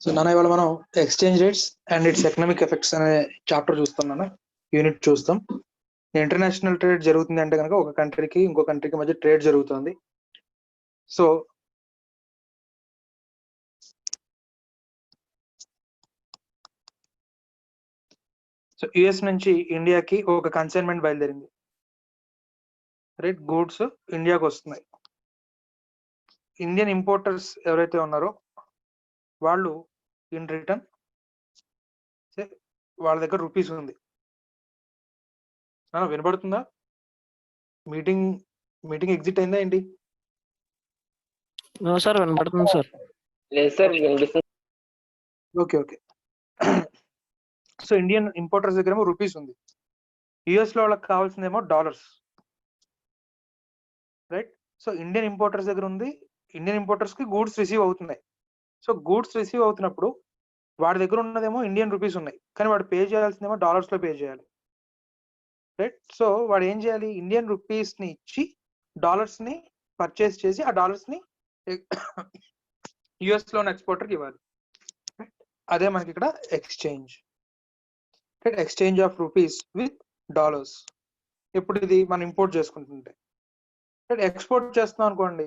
So నాన్న ఇవాళ మనం exchange rates and it's economic effects అనే చాప్టర్ చూస్తాం నాన్న. యూనిట్ చూస్తాం. ఇంటర్నేషనల్ ట్రేడ్ జరుగుతుంది అంటే కనుక ఒక కంట్రీకి ఇంకో కంట్రీకి మధ్య ట్రేడ్ జరుగుతుంది. సో యుఎస్ నుంచి ఇండియాకి ఒక కన్సైన్మెంట్ బయలుదేరింది. రైట్, గూడ్స్ ఇండియాకి వస్తున్నాయి. ఇండియన్ ఇంపోర్టర్స్ ఎవరైతే ఉన్నారో వాళ్ళు ఇన్ రిటర్న్ వాళ్ళ దగ్గర రూపీస్ ఉంది. వినపడుతుందా? మీటింగ్ మీటింగ్ ఎగ్జిట్ అయిందా ఏంటి? సార్ వినపడుతుంది సార్. లేదు సార్, వినిపిస్తుంది. Okay okay. So Indian importers దగ్గర ఏమో రూపీస్ ఉంది. యుఎస్ లో వాళ్ళకి కావాల్సిందేమో dollars. Right, so Indian importers దగ్గర ఉంది. ఇండియన్ ఇంపోర్టర్స్ కి గూడ్స్ రిసీవ్ అవుతున్నాయి. సో గూడ్స్ రిసీవ్ అవుతున్నప్పుడు వాడి దగ్గర ఉన్నదేమో ఇండియన్ రూపీస్ ఉన్నాయి, కానీ వాడు పే చేయాల్సిందేమో డాలర్స్ లో పే చేయాలి. రైట్, సో వాడు ఏం చేయాలి? ఇండియన్ రూపీస్ ని ఇచ్చి డాలర్స్ ని పర్చేస్ చేసి ఆ డాలర్స్ ని యుఎస్ లో ఉన్న ఎక్స్పోర్టర్కి ఇవ్వాలి. అదే మనకి ఇక్కడ exchange. Exchange of rupees with dollars. ఇప్పుడు ఇది మనం ఇంపోర్ట్ చేసుకుంటుంటే, ఎక్స్పోర్ట్ చేస్తున్నాం అనుకోండి,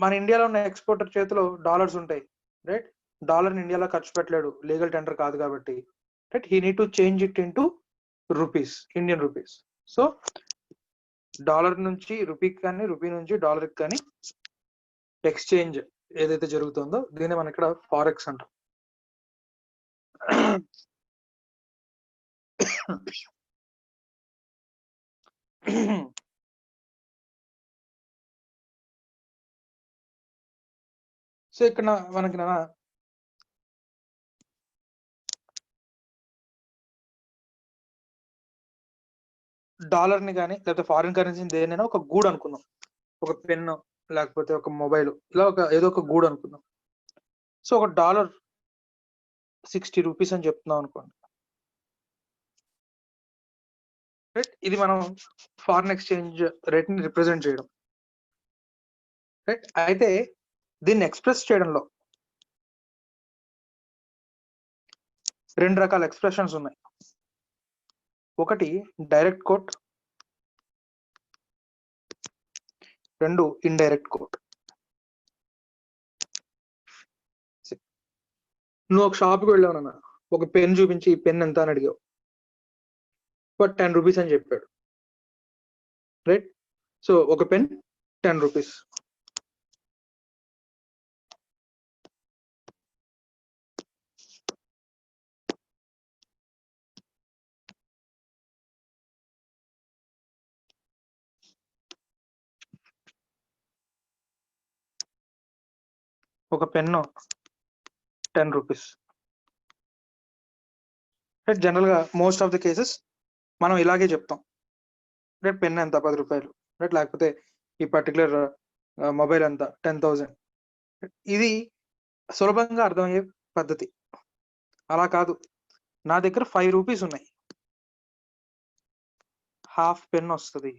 మన ఇండియాలో ఉన్న ఎక్స్పోర్టర్ చేతిలో డాలర్స్ ఉంటాయి. రైట్, డాలర్ ఇండియాలో ఖర్చు పెట్టలేడు, లీగల్ టెండర్ కాదు కాబట్టి. Right, he need to change it into rupees, Indian rupees. So dollar నుంచి రూపీకి కానీ రూపీ నుంచి డాలర్కి కానీ ఎక్స్చేంజ్ ఏదైతే జరుగుతుందో దీన్ని మనం ఇక్కడ ఫారెక్స్ అంటాం. సో ఇక్కడ మనకి డాలర్ ని కానీ లేకపోతే ఫారిన్ కరెన్సీని దేనైనా ఒక గూడ్ అనుకుందాం. ఒక పెన్ లేకపోతే ఒక మొబైల్, ఇలా ఏదో ఒక గూడ్ అనుకుందాం. సో ఒక డాలర్ 60 రూపీస్ అని చెప్తున్నాం అనుకోండి. రైట్, ఇది మనం ఫారిన్ ఎక్స్చేంజ్ రేట్ ని రిప్రజెంట్ చేయడం. రైట్, అయితే దీన్ని ఎక్స్ప్రెస్ చేయడంలో రెండు రకాల ఎక్స్ప్రెషన్స్ ఉన్నాయి. ఒకటి డైరెక్ట్ కోట్, రెండు ఇండైరెక్ట్ కోట్. నువ్వు ఒక షాప్కి వెళ్ళావు నాన్న, ఒక పెన్ చూపించి ఈ పెన్ ఎంత అని అడిగావు, బట్ 10 రూపీస్ అని చెప్పాడు. రైట్, సో ఒక పెన్ 10 రూపీస్. ఒక పెన్ను 10 రూపీస్. రైట్, జనరల్ గా మోస్ట్ ఆఫ్ ద కేసెస్ మనం ఇలాగే చెప్తాం. రైట్, పెన్ ఎంత? 10 రూపాయలు. రైట్, లేకపోతే ఈ పర్టికులర్ మొబైల్ ఎంత? 10,000. ఇది సులభంగా అర్థమయ్యే పద్ధతి. అలా కాదు, నా దగ్గర 5 రూపీస్ ఉన్నాయి, హాఫ్ పెన్ వస్తుంది,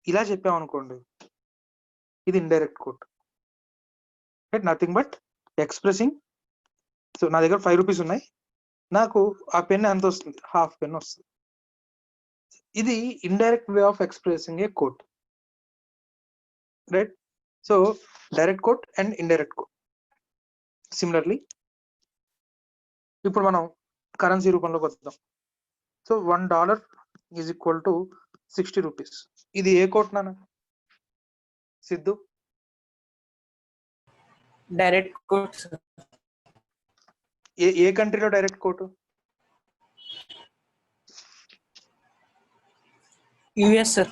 ఇలా చెప్పామనుకోండి, ఇది indirect quote. Right, nothing but expressing. So నా దగ్గర 5 రూపీస్ ఉన్నాయి, నాకు ఆ పెన్ ఎంత వస్తుంది? హాఫ్ పెన్ వస్తుంది. ఇది indirect way of expressing a quote. Right, so direct quote and indirect quote. Similarly ఇప్పుడు మనం కరెన్సీ రూపంలోకి వద్దాం. So $1 is equal to 60 rupees. ఇది ఏ కోట్ నాన్న? Siddhu, direct coat. ఏ కంట్రీలో డైరెక్ట్ కోట్? US sir.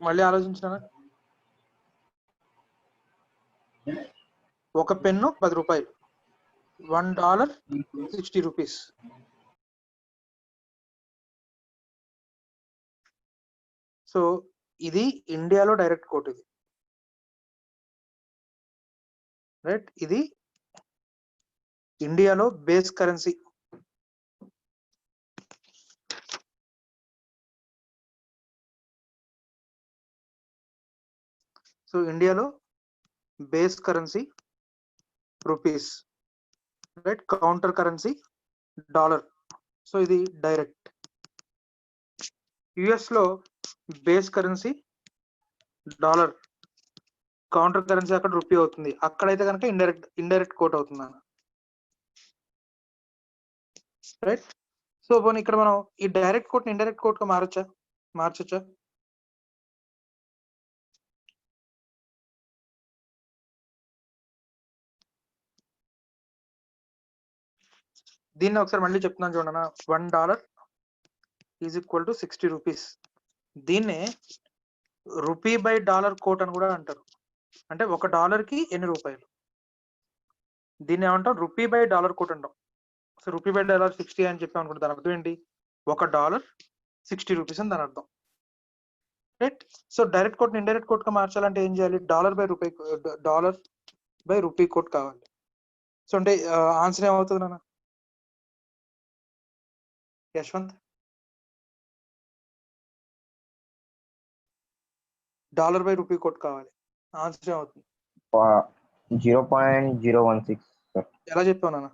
మళ్ళీ ఆలోచించిన, ఒక పెన్ను 10 రూపాయలు, $1 60 రూపీస్. సో ఇది ఇండియాలో డైరెక్ట్ కోట్. ఇది రైట్, ఇది ఇండియాలో బేస్ కరెన్సీ. సో ఇండియాలో base currency rupees, right, counter currency dollar. So ఇది డైరెక్ట్. యుఎస్ లో base currency dollar, counter currency అక్కడ రూపీ అవుతుంది. అక్కడైతే కనుక ఇండైరెక్ట్ కోట్ అవుతుంది అన్న, రైట్. సో పోనీ ఇక్కడ మనం ఈ డైరెక్ట్ కోట్ ని ఇండైరెక్ట్ కోట్ గా మార్చొచ్చా? దీన్ని ఒకసారి మళ్ళీ చెప్తున్నాను చూడన్న. $1 ఈజ్ ఈక్వల్ టు 60 రూపీస్. దీన్నే రూపీ బై డాలర్ కోట్ అని కూడా అంటారు. అంటే $1 కి ఎన్ని రూపాయలు, దీన్ని ఏమంటాం? రూపీ బై డాలర్ కోట్ అంటాం. సో రూపీ బై డాలర్ 60 అని చెప్పి అనుకుంటే దాని అర్థం ఏంటి? $1 60 రూపీస్ అని దాని అర్థం, రైట్. సో డైరెక్ట్ కోట్ ని ఇండైరెక్ట్ కోట్ గా మార్చాలంటే ఏం చేయాలి? డాలర్ బై రూపీ కోట్ కావాలి. సో అంటే ఆన్సర్ ఏమవుతుంది నాన్న? Yashwant, dollar by rupee quote కావాలి, ఆన్సర్ ఏమవుతుంది? 0.016 సార్. ఎలా చెప్పావు నాన్న?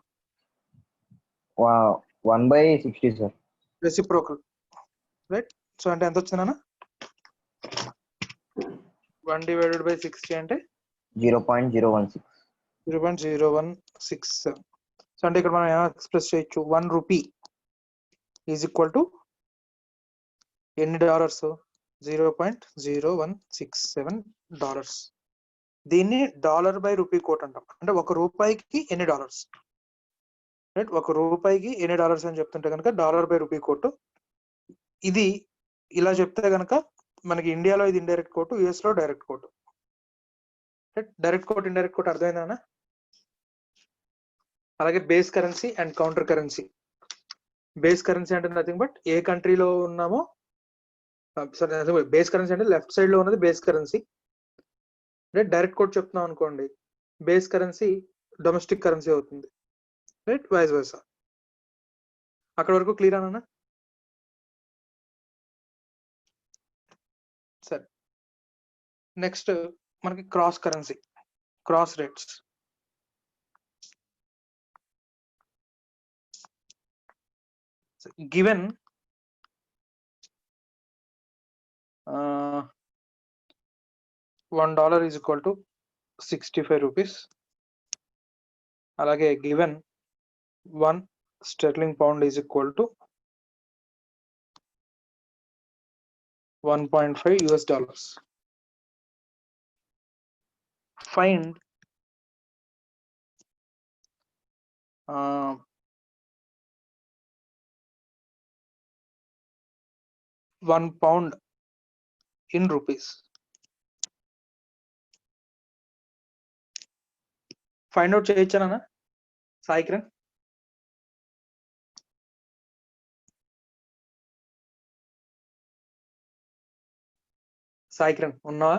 1/60 సార్. Reciprocal, right. సో అంటే ఎంత వచ్చింది నాన్న? 1/60 అంటే 0.016. 0.016. సో అంటే ఇక్కడ మనం ఏమైనా ఎక్స్ప్రెస్ చేయొచ్చు, 1 రూపీ ఈజ్ ఈక్వల్ టు ఎన్ని డాలర్స్? 0.0167 దీన్ని డాలర్ బై రూపీ కోట్ అంటాం. అంటే $1 ఎన్ని డాలర్స్, రైట్. $1 ఎన్ని డాలర్స్ అని చెప్తుంటే కనుక డాలర్ బై రూపీ కోట్. ఇది ఇలా చెప్తే కనుక మనకి ఇండియాలో ఇది ఇండైరెక్ట్ కోట్, యుఎస్ లో direct quote. Direct quote indirect quote అర్థమైందా? అలాగే base currency and counter currency. Base currency అంటే నథింగ్ బట్ ఏ కంట్రీలో ఉన్నామో, సారీ, బేస్ కరెన్సీ అంటే లెఫ్ట్ సైడ్ లో ఉన్నది base currency, right. Direct quote చెప్తున్నాం అనుకోండి, బేస్ కరెన్సీ డొమెస్టిక్ కరెన్సీ అవుతుంది, రైట్, వైస్ వర్సా. అక్కడ వరకు క్లియర్ అన్నా? సరే, నెక్స్ట్ మనకి cross currency, cross rates. Given $1 is equal to 65 rupees. అలాగే given 1 sterling pound is equal to $1.5. Find £1 in rupees. Find out చేయొచ్చానా సాయి కిరణ్? సాయి కిరణ్ ఉన్నావా?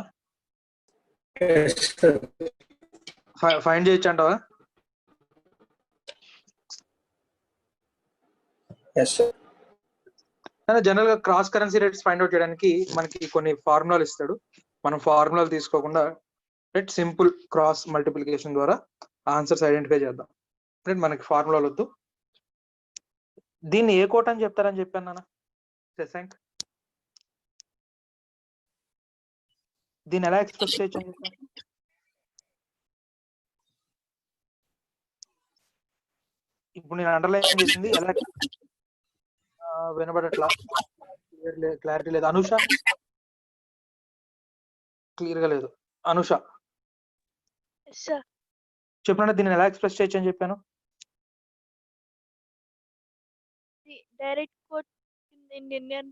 ఫైండ్ చేయొచ్చు అంటావా? జనరల్ గా cross currency rates find out చేయడానికి మనకి కొన్ని ఫార్ములాలు ఇస్తాడు. మనం ఫార్ములాలు తీసుకోకుండా రైట్ సింపుల్ క్రాస్ మల్టిప్లికేషన్ ద్వారా ఆన్సర్స్ ఐడెంటిఫై చేద్దాం. రైట్, మనకి ఫార్ములాలు వద్దు. దీన్ని ఏ కోట్ అని చెప్తారని చెప్పాను నాన్న శశాంక్? దీన్ని ఎలా ఎక్స్ప్రెస్ చేయొచ్చు అని చెప్పాను? ఇప్పుడు నేను అండర్లైన్ చేసింది ఎలా వినబడట్లా, క్లారిటీ లేదు. అనుష క్లియర్ గా లేదు. అనుష చెప్పిన దీన్ని ఎలా ఎక్స్ప్రెస్ చేయొచ్చు అని చెప్పాను? Direct quote Indian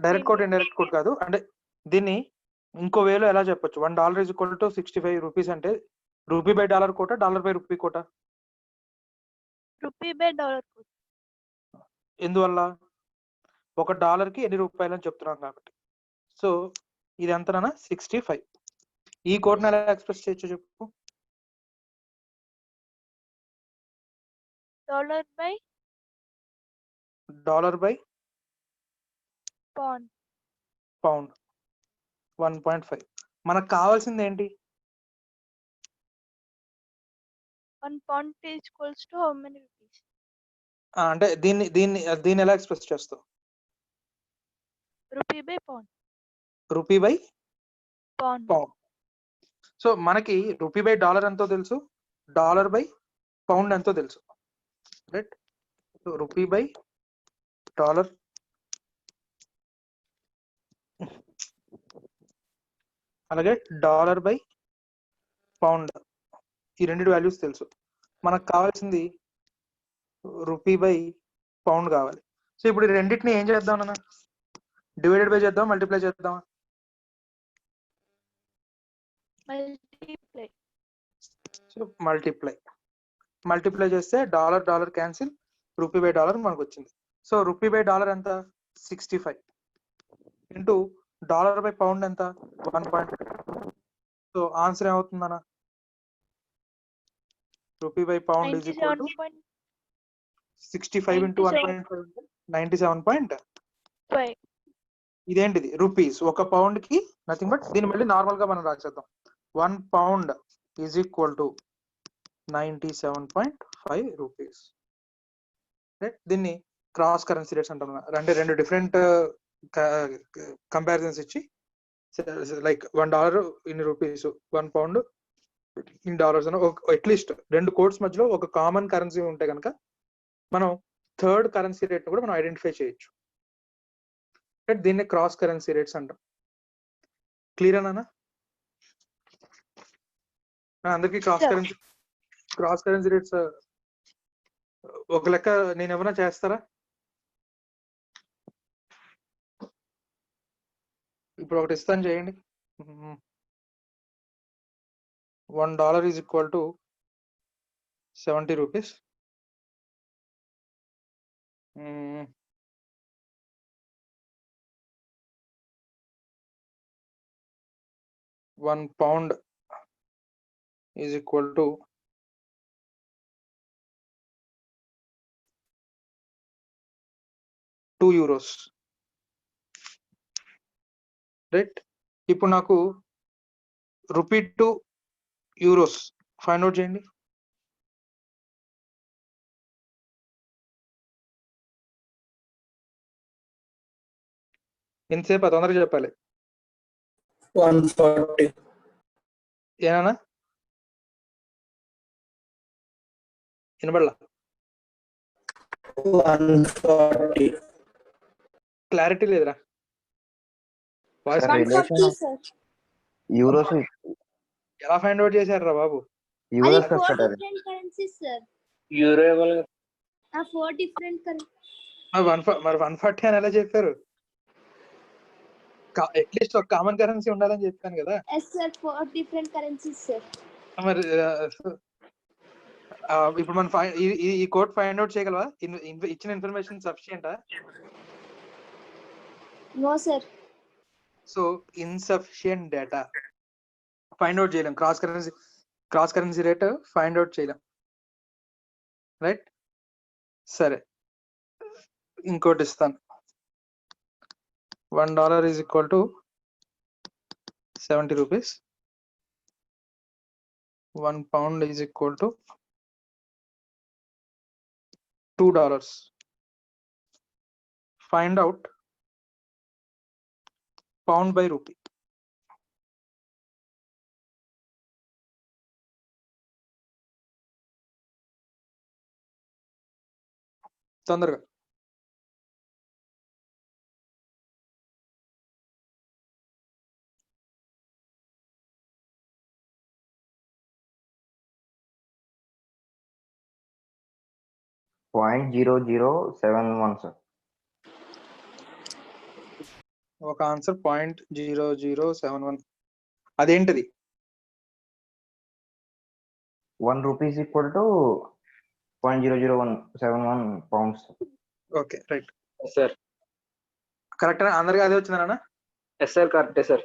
direct quote indirect quote కాదు. అంటే దీన్ని ఇంకో వేలో ఎలా చెప్పొచ్చు? $1 ఈజ్ ఈక్వల్ టు 65 రూపీస్ అంటే rupee by dollar quote, dollar by rupee quote? Rupee by dollar quote. ఎందువల్ల? $1 కి ఎన్ని రూపాయలు అని చెప్తున్నాం కాబట్టి. సో ఇది ఎంతనా? 65. ఈ కోట్ ని ఎలా ఎక్స్ప్రెస్ చేయొచ్చు చెప్పు? Dollar by pound 1.5. మనకు కావాల్సింది ఏంటి? 1 pound is equals to how many rupees? అంటే దీన్ని ఎలా ఎక్స్ప్రెస్ చేస్తావు? Rupee by pound. Rupee by Pound. Pound. So మనకి రూపీ బై డాలర్ ఎంతో తెలుసు, డాలర్ బై పౌండ్ ఎంతో తెలుసు, right? So rupee by dollar అలాగే డాలర్ బై పౌండ్, ఈ రెండు వాల్యూస్ తెలుసు. మనకు కావాల్సింది రూపీ బై పౌండ్ కావాలి. సో ఇప్పుడు ఈ రెండింటిని ఏం చేద్దాం అన్న? డివైడెడ్ బై చేద్దాం, మల్టిప్లై చేద్దామా? Multiply. సో మల్టిప్లై చేస్తే dollar dollar cancel, rupee by dollar మనకు వచ్చింది. సో రూపీ బై డాలర్ ఎంత? 65 ఇంటూ డాలర్ బై పౌండ్ ఎంత? 1.5. సో ఆన్సర్ ఏమవుతుందన్న? Rupee by pound is equal to 65 into 1.5 97.5. ఇదేంటిది? రూపీస్. ఒక పౌండ్ కి నథింగ్ బట్, దీన్ని మళ్ళీ నార్మల్ గా మనం రాసేద్దాం. 1 pound is equal to 97.5 rupees. Right? దీన్ని క్రాస్ కరెన్సీ రేట్స్ అంటాం. అంటే రెండు డిఫరెంట్ కంపారిజన్స్ ఇచ్చి, like $1 in rupees, 1 pound in dollars అని అట్లీస్ట్ రెండు కోడ్స్ మధ్యలో ఒక కామన్ కరెన్సీ ఉంటే కనుక మనం థర్డ్ కరెన్సీ రేట్ కూడా మనం ఐడెంటిఫై చేయొచ్చు. దీన్ని క్రాస్ కరెన్సీ రేట్స్ అంటాం. క్లియర్ అన్నా? అందరికి క్రాస్ కరెన్సీ రేట్స్ ఒక లెక్క నేను ఏమైనా చేస్తారా? ఇప్పుడు ఒకటి ఇస్తాను, చేయండి. $1 is equal to 70 rupees. 1 pound is equal to 2 euros. Right? ఇప్పుడు నాకు rupee to euros find out చేయండి. ఎంతసేపు? తొందరగా చెప్పాలి. 140. ఏనా వినబడలా? 140. క్లారిటీ లేదురా వాయిస్. యూరోస్ ఎలా ఫైండ్ అవుట్ చేశారా బాబు? యూరోస్ యూరో ఇవ్వాలి. 4 different మరి 140 అని ఎలా చెప్పారు? అట్లీస్ట్ ఒక కామన్ కరెన్సీ ఉండాలని చెప్పాను కదా. Yes sir, 4 different currencies sir. మరి ఇప్పుడు మనం ఈ కోడ్ ఫైండ్ అవుట్ చేయగలవా? ఇచ్చిన ఇన్ఫర్మేషన్ సఫిషియంటా? No sir. So insufficient data find out చేయలేం. Cross currency rate find out చేయలేం. రైట్? సరే, ఇంకోటి ఇస్తాను. $1 is equal to 70 rupees. 1 pound is equal to $2. Find out pound by rupee. తొందరగా. .0071 సార్. ఒక ఆన్సర్ 0.0071. అదేంటిది? 1 rupees equal to 0.00171 pounds. Okay, right sir. Correct. అందరికీ అదే వచ్చిందనా? ఎస్ సార్, కరెక్టే సార్.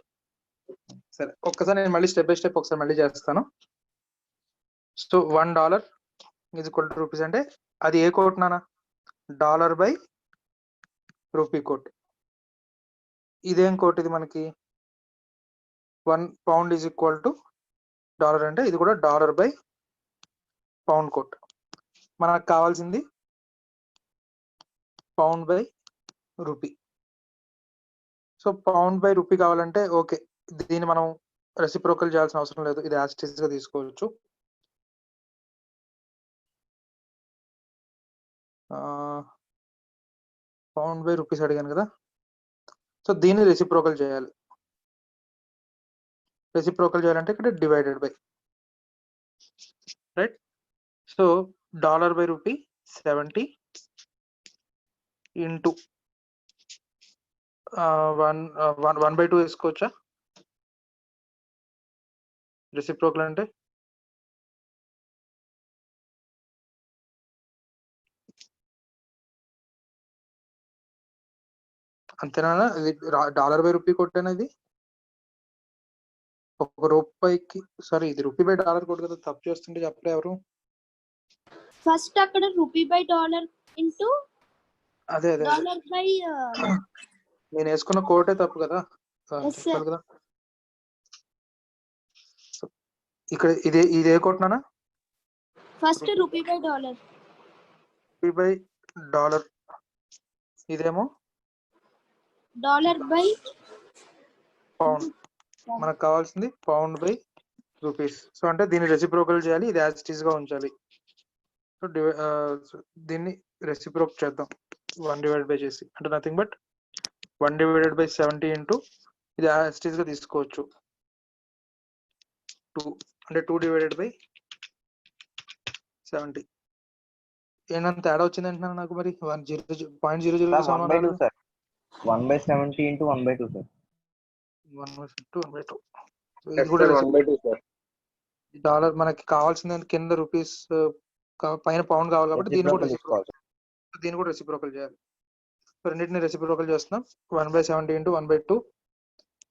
సరే, ఒక్కసారి నేను మళ్ళీ స్టెప్ బై స్టెప్ ఒకసారి మళ్ళీ చేస్తాను. So $1 is equal to rupees అంటే అది ఏ కోట్ నానా? Dollar by rupee quote. ఇదేం కోట్? ఇది మనకి 1 pound ఈజ్ ఈక్వల్ టు $, అంటే ఇది కూడా డాలర్ బై పౌండ్ కోట్. మనకు కావాల్సింది pound by rupee. So pound by rupee కావాలంటే ఓకే, దీన్ని మనం రెసిప్రోకల్ చేయాల్సిన అవసరం లేదు, ఇది యాజ్ ఇట్ ఈస్ గా తీసుకోవచ్చు. పౌండ్ బై రూపీస్ అడిగాను కదా, సో దీన్ని రెసిప్రోకల్ చేయాలి. రెసిప్రోకల్ చేయాలంటే ఇక్కడ divided by, right. So dollar by rupee 70 into 1/2 వేసుకోవచ్చా రెసిప్రోకల్ అంటే? అంతేనా? ఇది డాలర్ బై రూపీ కొట్టేనా? ఇది ఒక రూపాయికి, సారీ ఇది రూపీ బై డాలర్ కొట్టు కదా, తప్పు చేస్తుంటే చెప్పలే ఎవరు. ఫస్ట్ అక్కడ రూపీ బై డాలర్ ఇంటూ అదే అదే డాలర్ బై నేను వేసుకున్న కోటే తప్పు కదా. Yes, sir. చెప్పాలి కదా. So, ఇక్కడ ఇదే కొట్టినానా? First rupee by dollar. Rupee by dollar, ఇదేమో డాలర్ బై పౌండ్. మనకు కావాల్సింది పౌండ్ బై రూపీస్. సో అంటే దీన్ని రెసిప్రోకల్ చేయాలి, ఇది యాజ్ ఇట్ ఈస్ గా ఉంచాలి. సో దీన్ని రెసిప్రోక్ చేద్దాం 1 డివైడ్ బై చేసి, అంటే nothing but 1 divided by 70 into ఇది యాజ్ ఇట్ ఈస్ గా తీసుకోవచ్చు 2, అంటే 2 డివైడెడ్ బై 70. ఏంటంత తేడా వచ్చింది అంటున్నాను నాకు మరి. 0.00 సార్ 1/70 into 1/2 సార్. 1/2. ఇది Yes, కూడా sir, 1/2 sir. డాలర్ మనకి కావాల్సింది కింద రూపీస్, పైన పౌండ్ కావాలి కాబట్టి దీన్ని కూడా రెసిప్రోకల్ చేయాలి. రెండింటిని రెసిప్రోకల్ చేస్తున్నాం. 1/70 into 1/2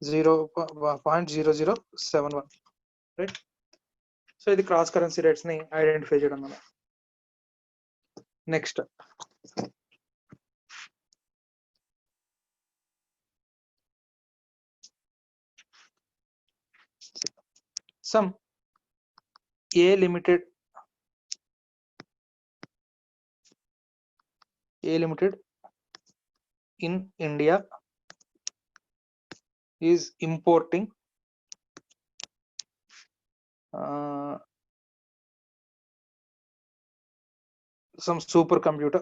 0.0071, రైట్. సో ఇది క్రాస్ కరెన్సీ రేట్స్ ని ఐడెంటిఫై చేయడం వల్ల. Next some A limited in India is importing some supercomputer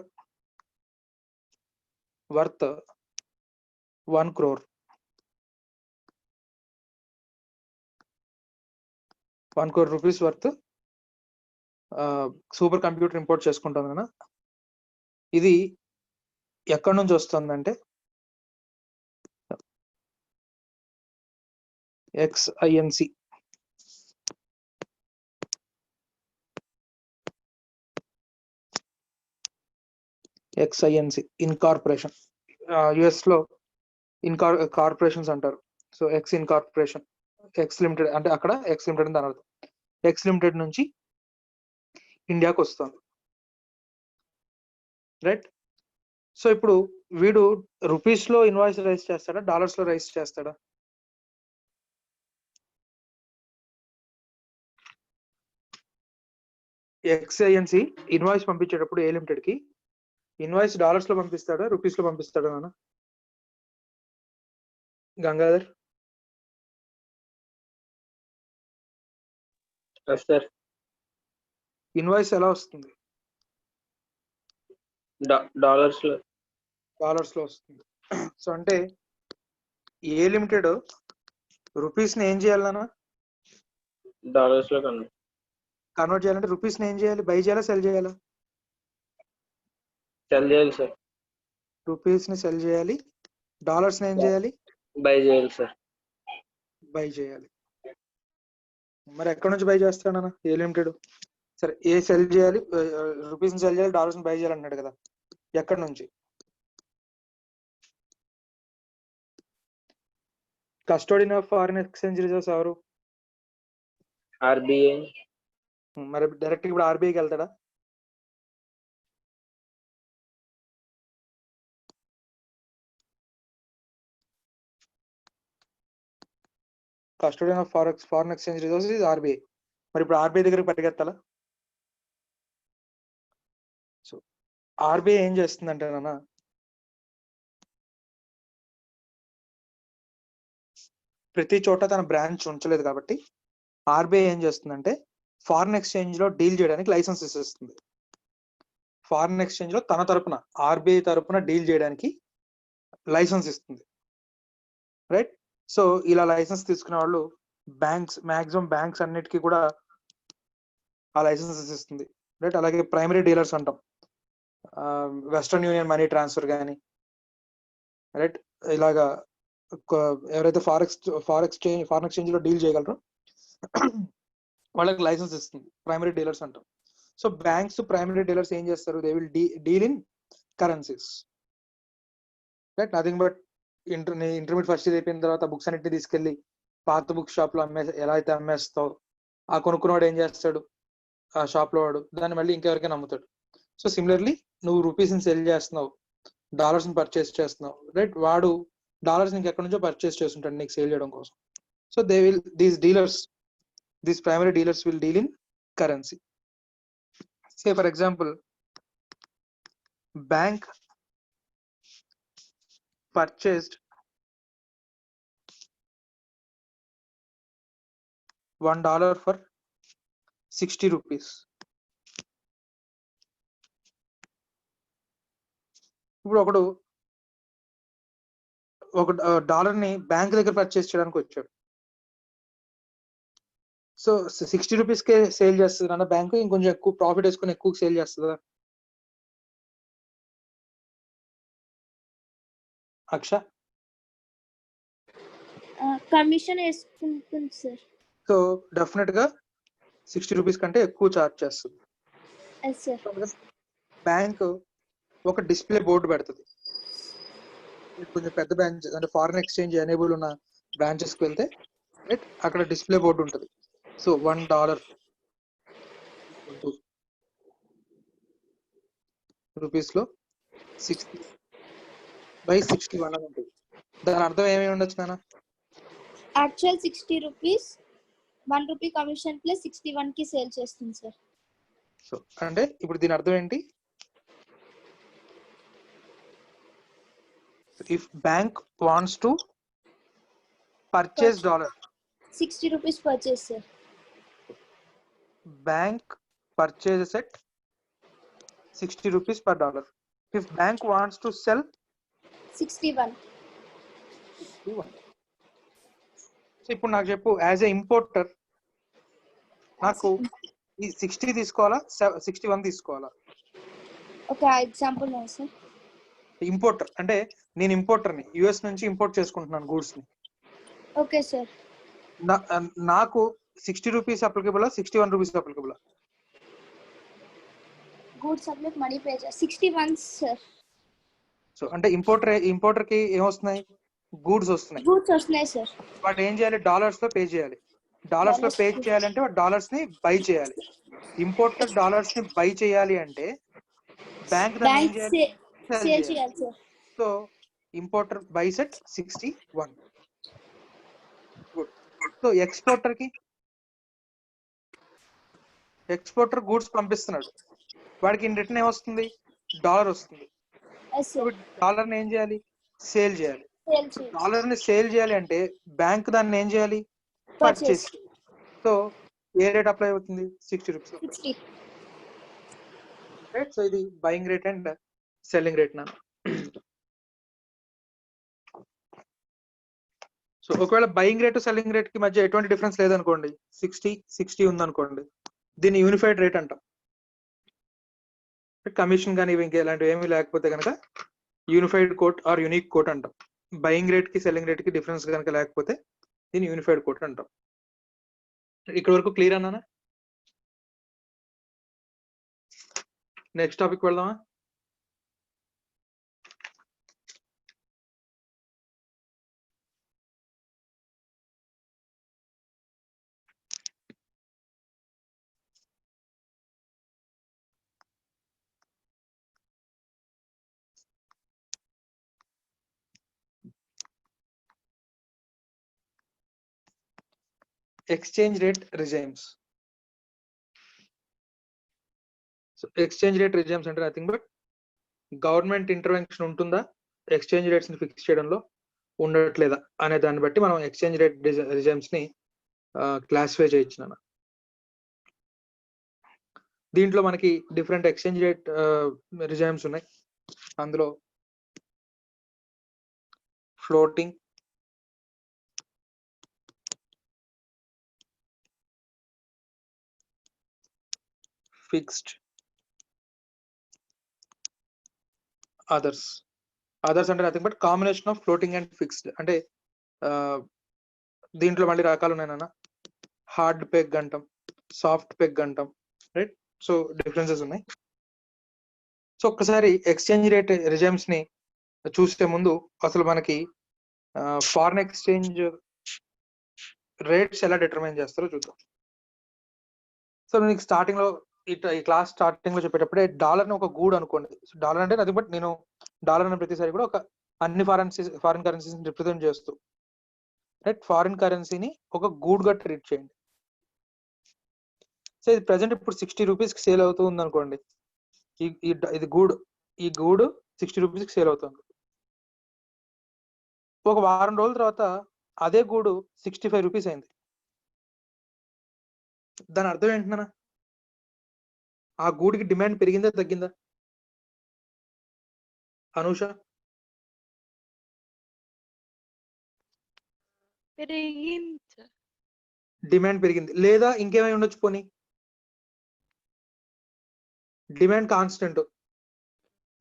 worth 1 crore. 1 crore rupees worth super computer import చేసుకుంటాం కదా. ఇది ఎక్కడి నుంచి వస్తుందంటే XINC ఇన్కార్పొరేషన్. యుఎస్ లో కార్పొరేషన్స్ అంటారు. So X incorporation, X limited అంటే అక్కడ ఎక్స్ లిమిటెడ్ అని దాని అర్థం. ఎక్స్ లిమిటెడ్ నుంచి ఇండియాకి వస్తుంది, రైట్. సో ఇప్పుడు వీడు రూపీస్ లో ఇన్వాయిస్ రైజ్ చేస్తాడా, డాలర్స్ లో రైజ్ చేస్తాడా? XINC ఇన్వాయిస్ పంపించేటప్పుడు ఏ లిమిటెడ్ కి ఇన్వాయిస్ డాలర్స్ లో పంపిస్తాడా, రూపీస్ లో పంపిస్తాడా నాన్న? గంగాధర్. Yes, sir. ఇన్వాయిస్ ఎలా వస్తుంది? డాలర్స్ లో. డాలర్స్ లో వస్తుంది. సో అంటే ఏ లిమిటెడ్ రూపీస్ ని ఏం చేయాలన్నా డాలర్స్ లో కన్వర్ట్ చేయాలంటే రూపీస్ ని ఏం చేయాలి? బై చేయాలా, సెల్ చేయాలా? సెల్ చేయాలి సార్. రూపీస్ ని సెల్ చేయాలి, డాలర్స్ ని ఏం చేయాలి? బై చేయాలి సార్. బై చేయాలి. మరి ఎక్కడి నుంచి బై చేస్తాడన్నా ఏ లిమిటెడ్? సరే ఏ సెల్ చేయాలి, రూపీస్ ని సెల్ చేయాలి, డాలర్స్ ని బై చేయాలి అన్నాడు కదా, ఎక్కడి నుంచి? Custodian of foreign exchange reserves ఎవరు? ఆర్బిఐ. మరి డైరెక్ట్ ఇప్పుడు ఆర్బీఐకి వెళ్తాడా? Custodian of foreign exchange reserves is RBI. మరి ఇప్పుడు ఆర్బీఐ దగ్గరికి పరిగెత్తాలా? ఆర్బీఐ ఏం చేస్తుందంటే నాన్న, ప్రతి చోట తన బ్రాంచ్ ఉంచలేదు కాబట్టి ఆర్బీఐ ఏం చేస్తుందంటే ఫారిన్ ఎక్స్చేంజ్ లో డీల్ చేయడానికి లైసెన్స్ ఇస్తుంది. ఫారిన్ ఎక్స్చేంజ్ లో తన తరపున ఆర్బీఐ తరపున డీల్ చేయడానికి లైసెన్స్ ఇస్తుంది, రైట్? సో ఇలా లైసెన్స్ తీసుకునే వాళ్ళు బ్యాంక్స్, మాక్సిమం బ్యాంక్స్ అన్నిటికీ కూడా ఆ లైసెన్సెస్ ఇస్తుంది, రైట్? అలాగే ప్రైమరీ డీలర్స్ అంటాం, వెస్టర్న్ యూనియన్ మనీ ట్రాన్స్ఫర్ కానీ, రైట్? ఇలాగా ఎవరైతే ఫారెన్ ఎక్స్చేంజ్ లో డీల్ చేయగలరో వాళ్ళకి లైసెన్స్ ఇస్తుంది, ప్రైమరీ డీలర్స్ అంటాం. సో బ్యాంక్స్, ప్రైమరీ డీలర్స్ ఏం చేస్తారు? They will deal in currencies, right? Nothing but intermediate first year అయిపోయిన తర్వాత బుక్స్ అన్నిటిని తీసుకెళ్లి పాత బుక్ షాప్ లో ఎలా అయితే అమ్మేస్తావు, ఆ కొనుక్కున్నవాడు ఏం చేస్తాడు? ఆ షాప్ లో వాడు దాన్ని మళ్ళీ ఇంకెవరికైనా అమ్ముతాడు. సో సిమిలర్లీ నువ్వు రూపీస్ ని సెల్ చేస్తున్నావు, డాలర్స్ ని పర్చేస్ చేస్తున్నావు, రైట్? వాడు డాలర్స్ నీకు ఎక్కడి నుంచో పర్చేస్ చేస్తుంటాడు నీకు సేల్ చేయడం కోసం. So they will, these primary dealers will deal in currency. Say for example, bank purchased $1 for 60 rupees. ఇప్పుడు ఒక డాలర్ ని బ్యాంక్ దగ్గర పర్చేస్ చేయడానికి వచ్చాడు. సో 60 రూపీస్ కే సేల్ చేస్తుంది అన్న బ్యాంకు, ఇంకొంచెం ఎక్కువ ప్రాఫిట్ వేసుకొని ఎక్కువ సేల్ చేస్తుందా అక్ష? కమిషన్ వేసుకుంటుంది సార్. సో డెఫినెట్ గా 60 రూపీస్ కంటే ఎక్కువ చార్జ్ చేస్తుంది. Yes sir. బ్యాంక్ ఒక డిస్ప్లే బోర్డు పెడుతుంది, కొంచెం పెద్ద బ్రాంచ్ అంటే ఫారిన్ ఎక్స్చేంజ్ ఎనేబుల్ ఉన్న బ్రాంచెస్ కి వెళ్తే రైట్ అక్కడ డిస్ప్లే బోర్డు ఉంటుంది. సో $1 రూపీస్ లో 60/61 అని ఉంటుంది. దాని అర్థం ఏమేమి ఉండొచ్చు నాన్న? Actual 60 rupees, 1 rupee commission plus 61 కి సేల్ చేస్తుంది సార్. సో అంటే ఇప్పుడు దీని అర్థం ఏంటి? If bank wants to purchase dollar, 60 rupees purchase sir. bank purchases at 60 rupees per dollar. If bank wants to sell 61. So ఇప్పుడు నాకు చెప్పు, యాజ్ ఏ ఇంపోర్టర్ నాకు ఈ 60 తీసుకోవాలా 61 తీసుకోవాలా? ఒక ఎగ్జాంపుల్ సార్. ఇంపోర్టర్ అంటే నేను ఇంపోర్టర్ని, యుఎస్ నుంచి ఇంపోర్ట్ చేసుకుంటున్నాను గూడ్స్ ని. Okay sir. నాకు 60 rupees applicable, 61 rupees applicable? Goods సబ్లెట్ మనీ పే 61 సార్. సో అంటే ఇంపోర్టర్ కి ఏమొస్తున్నాయి? గూడ్స్ వస్తున్నాయి. గూడ్స్ వస్తున్నాయి సార్. వాడు ఏం చేయాలి? డాలర్స్ లో పే చేయాలి. డాలర్స్ లో పే చేయాలంటే వాడు డాలర్స్ ని బై చేయాలి. ఇంపోర్టర్ డాలర్స్ ని బై చేయాలి అంటే బ్యాంక్ దాన్ని ఏం చేయాలి? సేల్ చేయాలి sir. So importer buys at 61. Good. So exporter goods పంపిస్తున్నాడు, వాడికి ఇన్ రిటర్న్ ఏమొస్తుంది? డాలర్ వస్తుంది. డాలర్ ని ఏం చేయాలి? సేల్ చేయాలి. డాలర్ ని సేల్ చేయాలి అంటే బ్యాంక్ దాన్ని ఏం చేయాలి? పర్చేస్. సో ఏ రేట్ అప్లై అవుతుంది? 60 రూపీస్. రైట్. సో ఇది buying rate and selling rate నా. సో ఒకవేళ బయింగ్ రేట్ సెల్లింగ్ రేట్ కి మధ్య ఎటువంటి డిఫరెన్స్ లేదనుకోండి, 60 ఉందనుకోండి, దీన్ని యూనిఫైడ్ రేట్ అంటాం. కమిషన్ కానీ ఇవి ఇంకేలాంటివి ఏమీ లేకపోతే కనుక unified quote or unique quote అంటాం. బయింగ్ రేట్ కి సెల్లింగ్ రేట్ కి డిఫరెన్స్ కనుక లేకపోతే దీన్ని యూనిఫైడ్ కోట్ అంటాం. ఇక్కడ వరకు క్లియర్ అన్నానా? నెక్స్ట్ టాపిక్ వెళ్దామా? exchange rate regimes. So exchange rate regimes అంటే nothing but గవర్నమెంట్ ఇంటర్వెన్షన్ ఉంటుందా ఎక్స్చేంజ్ రేట్స్ ని ఫిక్స్ చేయడంలో, ఉండట్లేదా అనే దాన్ని బట్టి మనం ఎక్స్చేంజ్ రేట్ రిజైమ్స్ ని క్లాసిఫై చేయొచ్చు. దీంట్లో మనకి డిఫరెంట్ ఎక్స్చేంజ్ రేట్ రిజైమ్స్ ఉన్నాయి. అందులో ఫ్లోటింగ్, ఫిక్స్డ్, అదర్స్. అదర్స్ అంటే nothing but combination of floating and fixed. అంటే దీంట్లో మళ్ళీ రకాలు ఉన్నాయన్న. హార్డ్ పెగ్ అంటాం, సాఫ్ట్ పెగ్ అంటాం, రైట్? సో డిఫరెన్సెస్ ఉన్నాయి. సో ఒక్కసారి ఎక్స్చేంజ్ రేట్ రిజైమ్స్ ని చూసే ముందు అసలు మనకి ఫారిన్ ఎక్స్చేంజ్ రేట్స్ ఎలా డిటర్మైన్ చేస్తారో చూద్దాం. సో మీకు స్టార్టింగ్ లో ఈ క్లాస్ స్టార్టింగ్ లో చెప్పేటప్పుడే డాలర్ ని ఒక గూడ్ అనుకోండి. డాలర్ అంటే అది బట్ నేను డాలర్ అనే ప్రతిసారి కూడా ఒక అన్ని ఫారిన్ కరెన్సీస్ రిప్రజెంట్ చేస్తూ, రైట్? ఫారిన్ కరెన్సీని ఒక గూడ్ గా ట్రీట్ చేయండి. సో ఇది ప్రెసెంట్ ఇప్పుడు 60 రూపీస్ కి సేల్ అవుతుంది అనుకోండి. ఇది గూడ్, ఈ గూడ్ 60 రూపీస్ కి సేల్ అవుతుంది. ఒక వారం రోజుల తర్వాత అదే గూడు 65 రూపీస్ అయింది. దాని అర్థం ఏంటన్నా? ఆ గూడికి డిమాండ్ పెరిగిందా తగ్గిందా? అనూష? పెరిగింది. డిమాండ్ పెరిగింది. లేదా ఇంకేమై ఉండొచ్చు, పోనీ demand constant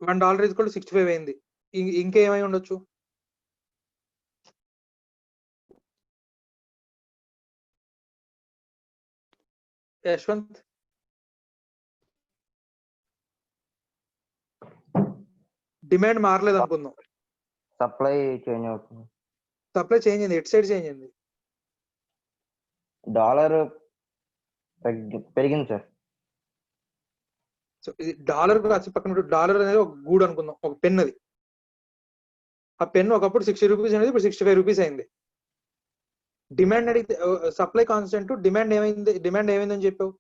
$1 is equal to 65 అయింది. ఇంకేమై ఉండొచ్చు? యశ్వంత్? డిమాండ్ మారలేదు అనుకుందాం, సప్లై చేంజ్ అవుతుంది. సప్లై చేంజ్ అయింది. ఎట్ సైడ్ చేంజ్ అయింది? డాలర్ పెరిగింది సార్. సో ఇది డాలర్ పక్కన, డాలర్ అనేది ఒక గూడ్ అనుకుందాం, ఒక పెన్. అది ఆ పెన్ ఒకప్పుడు 60 రూపీస్ అనేది ఇప్పుడు 65 రూపీస్ అయింది. డిమాండ్ అడిగితే సప్లై కాన్స్టెంట్, డిమాండ్ ఏమైందని చెప్పావు?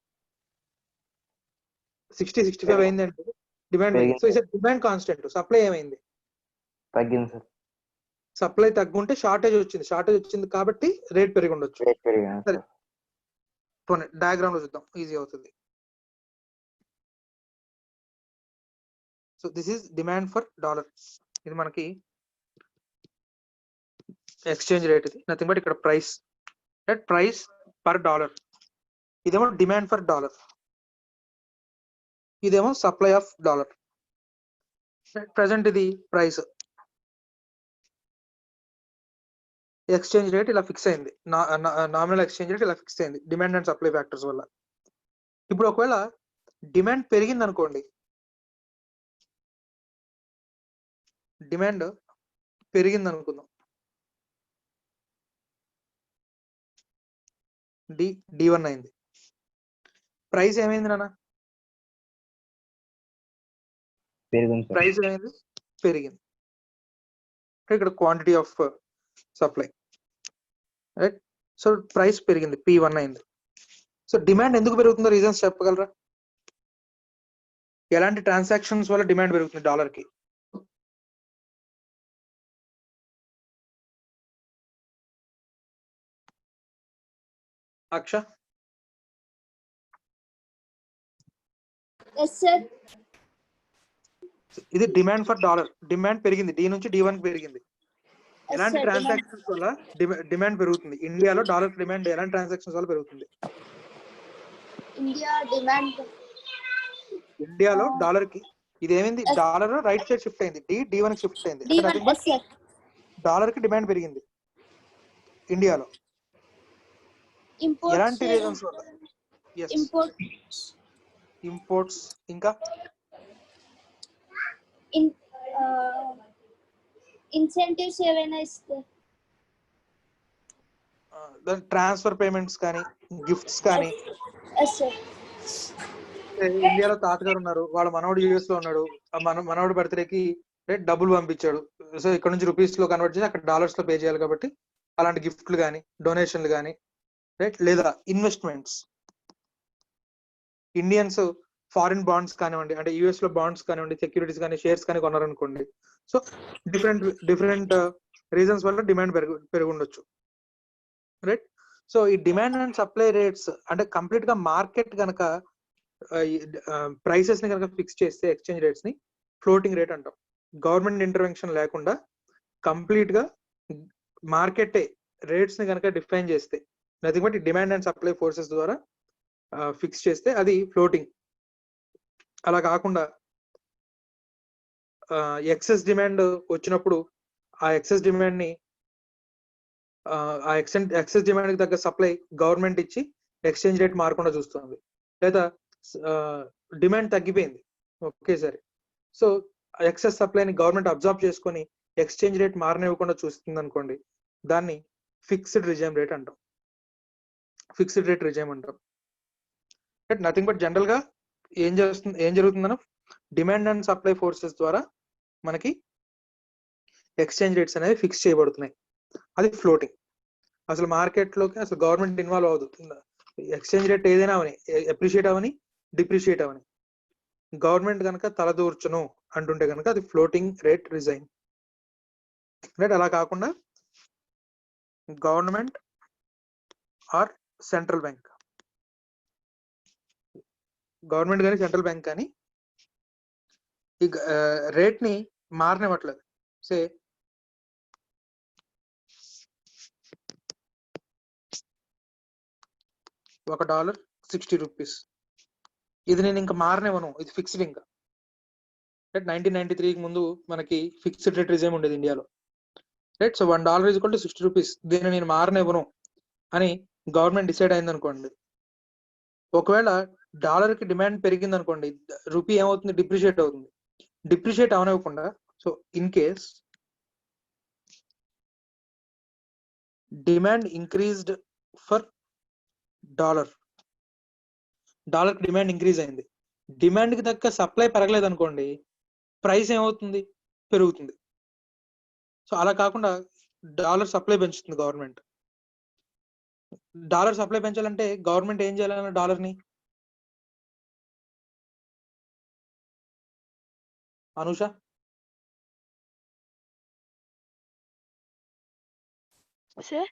65 అయింది అంటే demand. So demand constant, supply ఏమైంది? తగ్గింది సార్. సప్లై తగ్గుంటే షార్టేజ్ వచ్చింది కాబట్టి రేట్ పెరిగి ఉండొచ్చు. సరే, డయాగ్రామ్ లో చూద్దాం, ఈజీ అవుతుంది. So this is demand for dollar. ఇది మనకి ఎక్స్చేంజ్ రేట్. ఇది నథింగ్ బట్ ఇక్కడ price, right? Price per dollar. ఇదేమో డిమాండ్ ఫర్ డాలర్, ఇదేమో సప్లై ఆఫ్ డాలర్. ప్రెసెంట్ ఇది ప్రైస్, ఎక్స్చేంజ్ రేట్ ఇలా ఫిక్స్ అయింది. నామినల్ ఎక్స్చేంజ్ రేట్ ఇలా ఫిక్స్ అయింది డిమాండ్ అండ్ సప్లై ఫ్యాక్టర్స్ వల్ల. ఇప్పుడు ఒకవేళ డిమాండ్ పెరిగింది అనుకోండి, డిమాండ్ పెరిగింది అనుకుందాం, D1 అయింది. ప్రైస్ ఏమైంది నాన్న? ప్రైస్ ఏమైంది? పెరిగింది. ఇక్కడ quantity of supply, right? So price పెరిగింది, P1 అయింది. సో డిమాండ్ ఎందుకు పెరుగుతుందో రీజన్స్ చెప్పగలరా? ఎలాంటి ట్రాన్సాక్షన్స్ వల్ల డిమాండ్ పెరుగుతుంది డాలర్ కి? అక్ష? Yes sir. ఇది డిమాండ్ ఫర్ డాలర్. డిమాండ్ పెరిగింది, D నుంచి D1 కి పెరిగింది. ఎలాంటి ట్రాన్సాక్షన్స్ వల్ల డిమాండ్ పెరుగుతుంది? ఇండియాలో డాలర్ డిమాండ్ ఎలాంటి ట్రాన్సాక్షన్స్ వల్ల పెరుగుతుంది? ఇండియాలో డాలర్ కి ఇది ఏమైంది? డాలర్ రైట్ సైడ్ షిఫ్ట్ అయింది, D1 కి షిఫ్ట్ అయింది. డాలర్ కి డిమాండ్ పెరిగింది ఇండియాలో. ఎలాంటి రీజన్స్ వల్ల? ఇంపోర్ట్స్, ఇంకా ఇన్సెంటివ్స్ ఏవైనా ఇస్తే, ట్రాన్స్ఫర్ పేమెంట్స్ కానీ, గిఫ్ట్స్ కానీ. ఇండియాలో తాతగారు ఉన్నారు, వాళ్ళ మనవడు US లో ఉన్నాడు, మనవడు బర్త్డేకి డబ్బులు పంపించాడు. సో ఇక్కడ నుంచి రూపీస్ లో కన్వర్ట్ చేసి అక్కడ డాలర్స్ లో పే చేయాలి కాబట్టి అలాంటి గిఫ్ట్లు కానీ, డొనేషన్లు కానీ, రైట్? లేదా ఇన్వెస్ట్మెంట్స్. ఇండియన్స్ ఫారిన్ బాండ్స్ కానివ్వండి, అంటే యూఎస్ లో బాండ్స్ కానివ్వండి, సెక్యూరిటీస్ కానీ షేర్స్ కానీ కొన్నారనుకోండి, సో డిఫరెంట్ రీజన్స్ వల్ల డిమాండ్ పెరుగుండొచ్చు, రైట్. సో ఈ డిమాండ్ అండ్ సప్లై రేట్స్ అంటే కంప్లీట్ గా మార్కెట్ కనుక ప్రైసెస్ ని కనుక ఫిక్స్ చేస్తే ఎక్స్చేంజ్ రేట్స్ ని ఫ్లోటింగ్ రేట్ అంటాం. గవర్నమెంట్ ఇంటర్వెన్షన్ లేకుండా కంప్లీట్ గా మార్కెట్ రేట్స్ ని కనుక డిఫైన్ చేస్తే, nothing but demand and supply forces ద్వారా ఫిక్స్ చేస్తే అది ఫ్లోటింగ్. అలా కాకుండా ఎక్సెస్ డిమాండ్ వచ్చినప్పుడు ఆ ఎక్సెస్ డిమాండ్ ని ఎక్సెస్ డిమాండ్ కి తగ్గ సప్లై గవర్నమెంట్ ఇచ్చి ఎక్స్చేంజ్ రేట్ మారకుండా చూస్తుంది, లేదా డిమాండ్ తగ్గిపోయింది ఒకేసారి, సో ఎక్సెస్ సప్లైని గవర్నమెంట్ అబ్జర్వ్ చేసుకొని ఎక్స్చేంజ్ రేట్ మారనివ్వకుండా చూస్తుంది అనుకోండి, దాన్ని ఫిక్స్డ్ రిజైమ్ రేట్ అంటాం, ఫిక్స్డ్ రేట్ రిజైమ్ అంటాం. నథింగ్ బట్ జనరల్ గా ఏం జరుగుతుందనో డిమాండ్ అండ్ సప్లై ఫోర్సెస్ ద్వారా మనకి ఎక్స్చేంజ్ రేట్స్ అనేవి ఫిక్స్ చేయబడుతున్నాయి, అది ఫ్లోటింగ్. అసలు మార్కెట్ లోకి అసలు గవర్నమెంట్ ఇన్వాల్వ్ అవుతుంది, ఎక్స్చేంజ్ రేట్ ఏదైనా అవని, అప్రిషియేట్ అవని డిప్రిషియేట్ అవని, గవర్నమెంట్ కనుక తలదూర్చును అంటుంటే కనుక అది ఫ్లోటింగ్ రేట్ రిజైమ్, రైట్. అలా కాకుండా government or central bank, government కానీ సెంట్రల్ బ్యాంక్ కానీ ఈ రేట్ ని మారనివ్వట్లేదు. సే $1 60 ఇది నేను ఇంకా మారనివ్వను, ఇది ఫిక్స్డ్. ఇంకా 1993 ముందు మనకి ఫిక్స్డ్ రేట్ రిజైమ్ ఉండేది ఇండియాలో, రైట్. సో $1 = ₹60, దీన్ని నేను మారనివ్వను అని గవర్నమెంట్ డిసైడ్ అయింది అనుకోండి, ఒకవేళ డాలర్ కి డిమాండ్ పెరిగింది అనుకోండి, రూపీ ఏమవుతుంది, డిప్రిషియేట్ అవుతుంది. డిప్రిషియేట్ అవనివ్వకుండా, so in case demand increased for dollar కి డిమాండ్ ఇంక్రీజ్ అయింది, డిమాండ్ కి తగ్గ సప్లై పెరగలేదు అనుకోండి, ప్రైస్ ఏమవుతుంది, పెరుగుతుంది. సో అలా కాకుండా డాలర్ సప్లై పెంచుతుంది గవర్నమెంట్. డాలర్ సప్లై పెంచాలంటే గవర్నమెంట్ ఏం చేయాలన్న డాలర్ ని, అనూష? సార్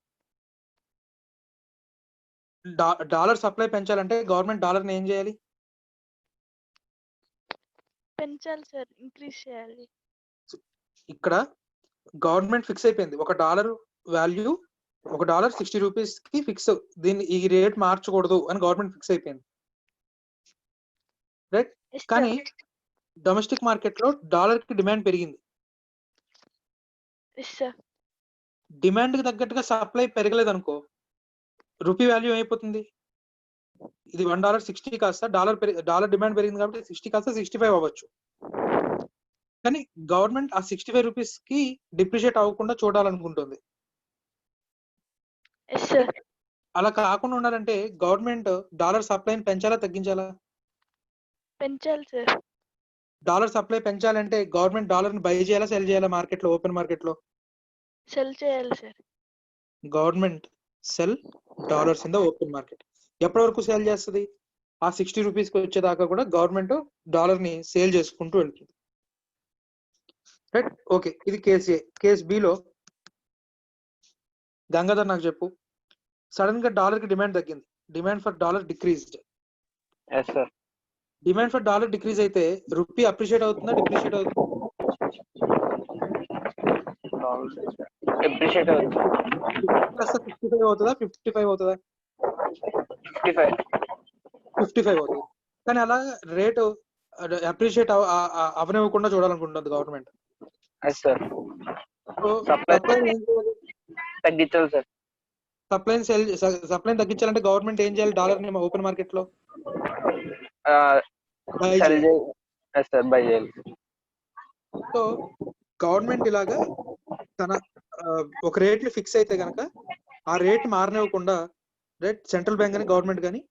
డాలర్ సప్లై పెంచాలంటే గవర్నమెంట్ డాలర్ ని ఏం చేయాలి, పెంచాలి సార్, ఇంక్రీజ్ చేయాలి. ఇక్కడ గవర్నమెంట్ ఫిక్స్ అయిపోయింది, $1 వాల్యూ $1 60 కి ఫిక్స్, దీన్ని ఈ రేట్ మార్చకూడదు అని గవర్నమెంట్ ఫిక్స్ అయిపోయింది, రైట్. Yes, sir. కానీ డొమెస్టిక్ మార్కెట్ లో డాలర్ కి డిమాండ్ పెరిగింది, Yes, sir. డిమాండ్ కి తగ్గట్టుగా సప్లై పెరగలేదు అనుకో, రూపీ వాల్యూ ఏమైపోతుంది, ఇది $1 60 కాస్త డాలర్ డిమాండ్ పెరిగింది కాబట్టి 60 కాస్త 65 అవ్వచ్చు. కానీ గవర్నమెంట్ ఆ ₹65 కి డిప్రిషియేట్ అవ్వకుండా చూడాలనుకుంటుంది. Yes, sir. అలా కాకుండా ఉండాలంటే గవర్నమెంట్ డాలర్ సప్లైని పెంచాలా తగ్గించాలా? పెంచాలి సార్. డాలర్ సప్లై పెంచాలంటే గవర్నమెంట్ డాలర్ ని బై చేయాలా సెల్ చేయాలా మార్కెట్ లో, ఓపెన్ మార్కెట్ లో? సెల్ చేయాలి sir. Government cell dollars in the open market. ఎప్పటి వరకు సేల్ చేస్తుంది? ఆ ₹60 కి వచ్చేదాకా కూడా గవర్నమెంట్ డాలర్ ని సేల్ చేసుకుంటూ వెళ్తుంది, రైట్. ఓకే, ఇది కేసు ఏ. కేసు బిలో గంగాధర్ నాకు చెప్పు, సడన్ గా డాలర్ కి డిమాండ్ తగ్గింది, demand for dollar decreased. Yes sir. Demand for dollar decrease అయితే రూపీ అప్రిషియేట్ అవుతుందా డిప్రిషియేట్ అవుతుందా? అప్రిషియేట్ అవుతుంది. 65 అవుతుందా 55 అవుతుందా? 55 అవుతుంది. కానీ అలా రేటు అప్రిషియేట్ అవనివ్వకుండా చూడాలనుకుంటుంది గవర్నమెంట్. Yes sir. తగ్గించాలి సార్. సప్లైని తగ్గించాలంటే గవర్నమెంట్ ఏం చేయాలి? డాలర్ ని ఓపెన్ మార్కెట్ లో బై చేయాలి. సో గవర్నమెంట్ ఇలాగా తన ఒక రేట్ ని ఫిక్స్ అయితే గనక ఆ రేట్ మారనివ్వకుండా రేట్ సెంట్రల్ బ్యాంక్ కానీ గవర్నమెంట్ కానీ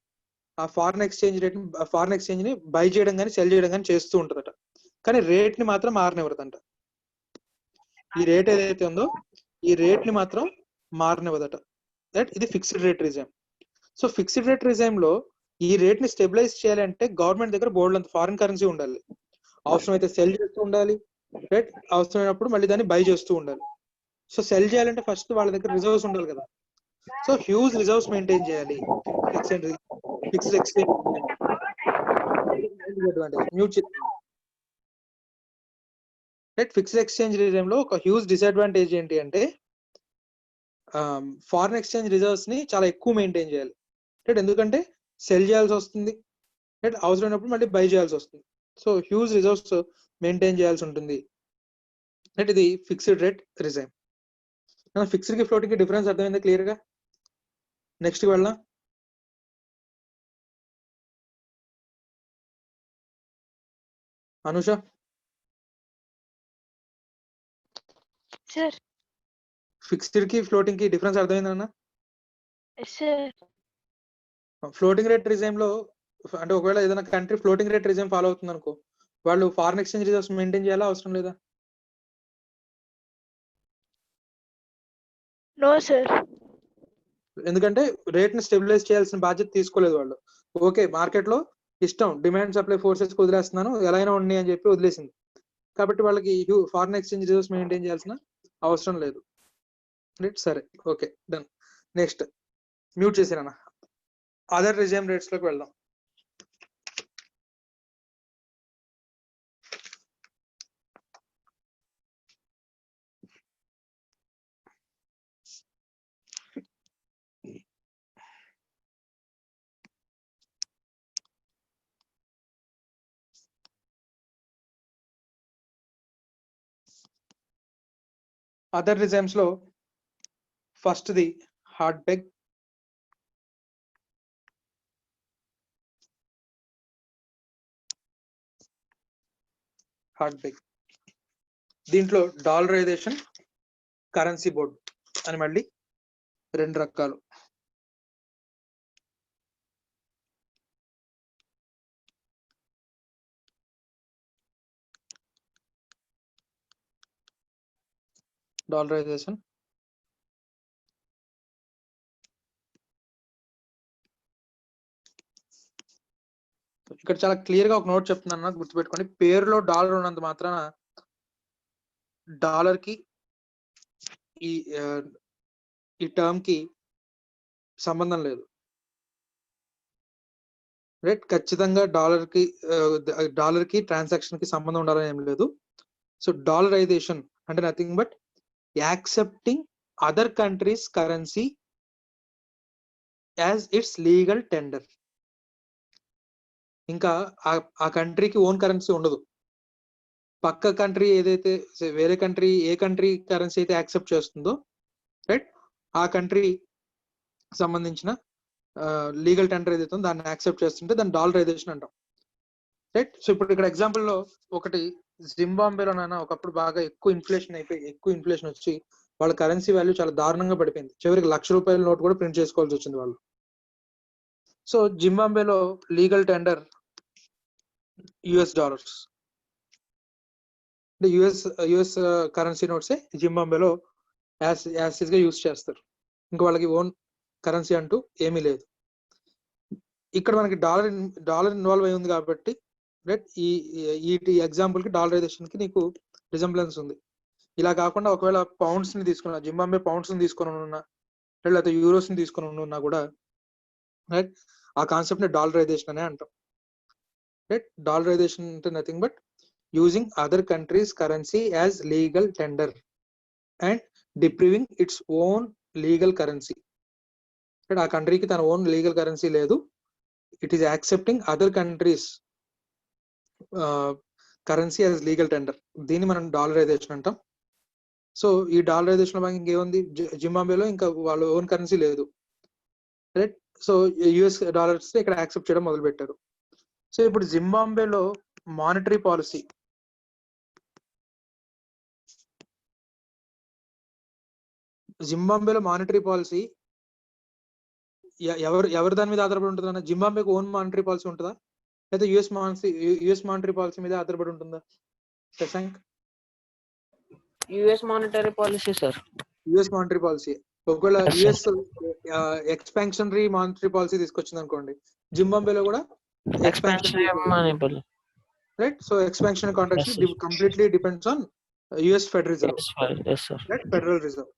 ఆ ఫారిన్ ఎక్స్చేంజ్ ని బై చేయడం కానీ సెల్ చేయడం కానీ చేస్తూ ఉంటుందట. కానీ రేట్ ని మాత్రం మారనివ్వదంట. ఈ రేట్ ఏదైతే ఉందో ఈ రేట్ ని మాత్రం మారనివ్వదట. రైట్, ఇది fixed rate regime. So fixed rate regime లో ఈ రేట్ ని స్టెబిలైజ్ చేయాలంటే గవర్నమెంట్ దగ్గర బోర్డు అంత ఫారిన్ కరెన్సీ ఉండాలి, అవసరమైతే సెల్ చేస్తూ ఉండాలి, రైట్, అవసరమైనప్పుడు మళ్ళీ దాన్ని బై చేస్తూ ఉండాలి. సో సెల్ చేయాలంటే ఫస్ట్ వాళ్ళ దగ్గర రిజర్వ్స్ ఉండాలి కదా. సో హ్యూజ్ రిజర్వ్స్ మెయింటైన్ చేయాలి. Fixed exchange mute right. Fixed exchange reserve ఒక హ్యూజ్ డిసడ్వాంటేజ్ ఏంటి అంటే ఫారిన్ ఎక్స్చేంజ్ రిజర్వ్స్ ని చాలా ఎక్కువ మెయింటైన్ చేయాలి, రైట్. ఎందుకంటే సెల్ చేయాల్సి వస్తుంది, రైట్, అవసరమైనప్పుడు మళ్ళీ బై చేయాల్సి వస్తుంది. సో హ్యూజ్ రిజర్వ్స్ మెయింటైన్ చేయాల్సి ఉంటుంది, రైట్. ఇది ఫిక్స్డ్ రేట్ రిజైమ్. ఫిక్స్డ్ కి ఫ్లోటింగ్ కి డిఫరెన్స్ అర్థమైందా క్లియర్ గా? నెక్స్ట్ కి వెళ్దాం. అనుష, సార్. ఫిక్స్డ్ కి ఫ్లోటింగ్ కి డిఫరెన్స్ అర్థమైందన్న? Yes sir. Floating rate regime లో అంటే ఒకవేళ ఏదైనా country floating rate regime follow అవుతుంది అనుకో, వాళ్ళు ఫారిన్ ఎక్స్చేంజ్ రిజర్వ్స్ మెయింటైన్ చేయాలా అవసరం లేదా? No sir. ఎందుకంటే రేట్ ని స్టెబిలైజ్ చేయాల్సిన బాధ్యత తీసుకోలేదు వాళ్ళు. ఓకే, మార్కెట్ లో ఇష్టం, డిమాండ్ సప్లై ఫోర్సెస్ వదిలేస్తున్నాను, ఎలా అయినా ఉన్నాయి అని చెప్పి వదిలేసింది. కాబట్టి వాళ్ళకి ఫారిన్ ఎక్స్చేంజ్ రిజర్వ్స్ మెయింటైన్ చేయాల్సిన అవసరం లేదు, రైట్. సరే, ఓకే, డన్. నెక్స్ట్ మ్యూట్ చేసినా. అదర్ రిజైమ్ రేట్స్ లోకి వెళ్దాం. అదర్ రిజైమ్స్ లో ఫస్ట్ ది హార్డ్ బెగ్, దీంట్లో డాలరైజేషన్, కరెన్సీ బోర్డ్ అని మళ్ళీ రెండు రకాలు. డాలరైజేషన్, ఇక్కడ చాలా క్లియర్ గా ఒక నోట్ చెప్తున్నాను, గుర్తుపెట్టుకోండి. పేరులో డాలర్ ఉన్నంత మాత్రాన డాలర్ కి ఈ టర్మ్ కి సంబంధం లేదు, రైట్. ఖచ్చితంగా డాలర్ కి ట్రాన్సాక్షన్ కి సంబంధం ఉండాలని ఏం లేదు. సో డాలరైజేషన్ అంటే nothing but accepting other countries currency as it's legal tender. ఇంకా ఆ కంట్రీకి ఓన్ కరెన్సీ ఉండదు. పక్క కంట్రీ ఏదైతే వేరే కంట్రీ ఏ కంట్రీ కరెన్సీ అయితే యాక్సెప్ట్ చేస్తుందో, రైట్, ఆ కంట్రీ సంబంధించిన లీగల్ టెండర్ ఏదైతే ఉందో దాన్ని యాక్సెప్ట్ చేస్తుంటే దాన్ని డాలరైజేషన్ అంటాం, రైట్. సో ఇప్పుడు ఇక్కడ ఎగ్జాంపుల్ లో ఒకటి జింబాబ్వేలోనైనా ఒకప్పుడు బాగా ఎక్కువ ఇన్ఫ్లేషన్ వచ్చి వాళ్ళ కరెన్సీ వాల్యూ చాలా దారుణంగా పడిపోయింది. చివరికి ₹1,00,000 నోట్ కూడా ప్రింట్ చేసుకోవాల్సి వచ్చింది వాళ్ళు. సో జింబాబ్వేలో లీగల్ టెండర్ US డాలర్స్, అంటే యుఎస్ కరెన్సీ నోట్స్ జింబాబ్వేలో యాసిస్ గా యూజ్ చేస్తారు. ఇంకా వాళ్ళకి ఓన్ కరెన్సీ అంటూ ఏమీ లేదు. ఇక్కడ మనకి డాలర్ ఇన్వాల్వ్ అయి ఉంది కాబట్టి, రైట్, ఈ ఎగ్జాంపుల్ కి డాలరైజేషన్ కి నీకు రిజంబ్లెన్స్ ఉంది. ఇలా కాకుండా ఒకవేళ పౌండ్స్ ని తీసుకున్నా, జింబాబ్వే పౌండ్స్ ని తీసుకొని ఉన్నా, లేకపోతే యూరోస్ ని తీసుకొని ఉన్నా కూడా, రైట్, ఆ కాన్సెప్ట్ ని డాలరైజేషన్ అనే అంటాం, రైట్. డాలరైజేషన్ అంటే nothing but using other countries currency as legal tender and depriving its own legal currency, right. ఆ కంట్రీకి తన ఓన్ లీగల్ కరెన్సీ లేదు, it is accepting other countries currency as legal tender. దీన్ని మనం dollarisation అంటాం. So ఈ dollarisation లో ఇంకేముంది, జింబాబ్వేలో ఇంకా వాళ్ళ ఓన్ కరెన్సీ లేదు, రైట్. సో US డాలర్స్ ఇక్కడ యాక్సెప్ట్ చేయడం మొదలు పెట్టారు. సో ఇప్పుడు జింబాబ్వేలో మానిటరీ పాలసీ, ఎవరి దాని మీద ఆధారపడి ఉంటుంది అన్న? జింబాబ్వేకి ఓన్ మానిటరీ పాలసీ ఉంటుందా, లేదా యుఎస్ మానిటరీ పాలసీ మీద ఆధారపడి ఉంటుందా? Shashank, US monetary policy sir. US monetary policy. ఒకవేళ Yes, sir. US expansionary monetary policy తీసుకొచ్చింది అనుకోండి, జింబాబ్వేలో కూడా Expansion money. Right. So expansion contracts Yes, sir. Completely depends on US Fed reserve, Yes, sir. Yes, sir. Right, federal reserve.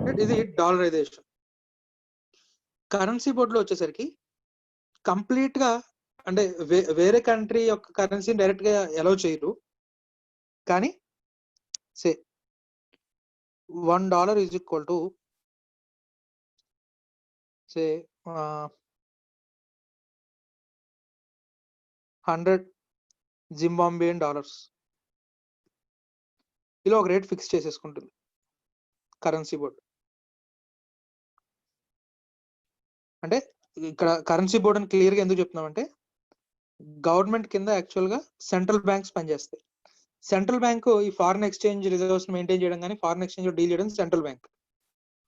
Right, ఇది dollarization. Currency బోర్డులో వచ్చేసరికి complete గా అంటే వేరే కంట్రీ యొక్క కరెన్సీని డైరెక్ట్ గా అలౌ చేయరు, కానీ say $1 is equal to say 100 Zimbabwean dollars. ఇలా ఒక రేట్ ఫిక్స్ చేసేసుకుంటుంది కరెన్సీ బోర్డ్. అంటే ఇక్కడ కరెన్సీ బోర్డ్ అని క్లియర్ గా ఎందుకు చెప్తున్నామంటే, గవర్నమెంట్ కింద యాక్చువల్ గా సెంట్రల్ బ్యాంక్స్ పనిచేస్తాయి. సెంట్రల్ బ్యాంక్ ఈ ఫారిన్ ఎక్స్చేంజ్ రిజర్వ్స్ మెయింటైన్ చేయడం కానీ ఫారిన్ ఎక్స్చేంజ్ డీల్ చేయడం సెంట్రల్ బ్యాంక్.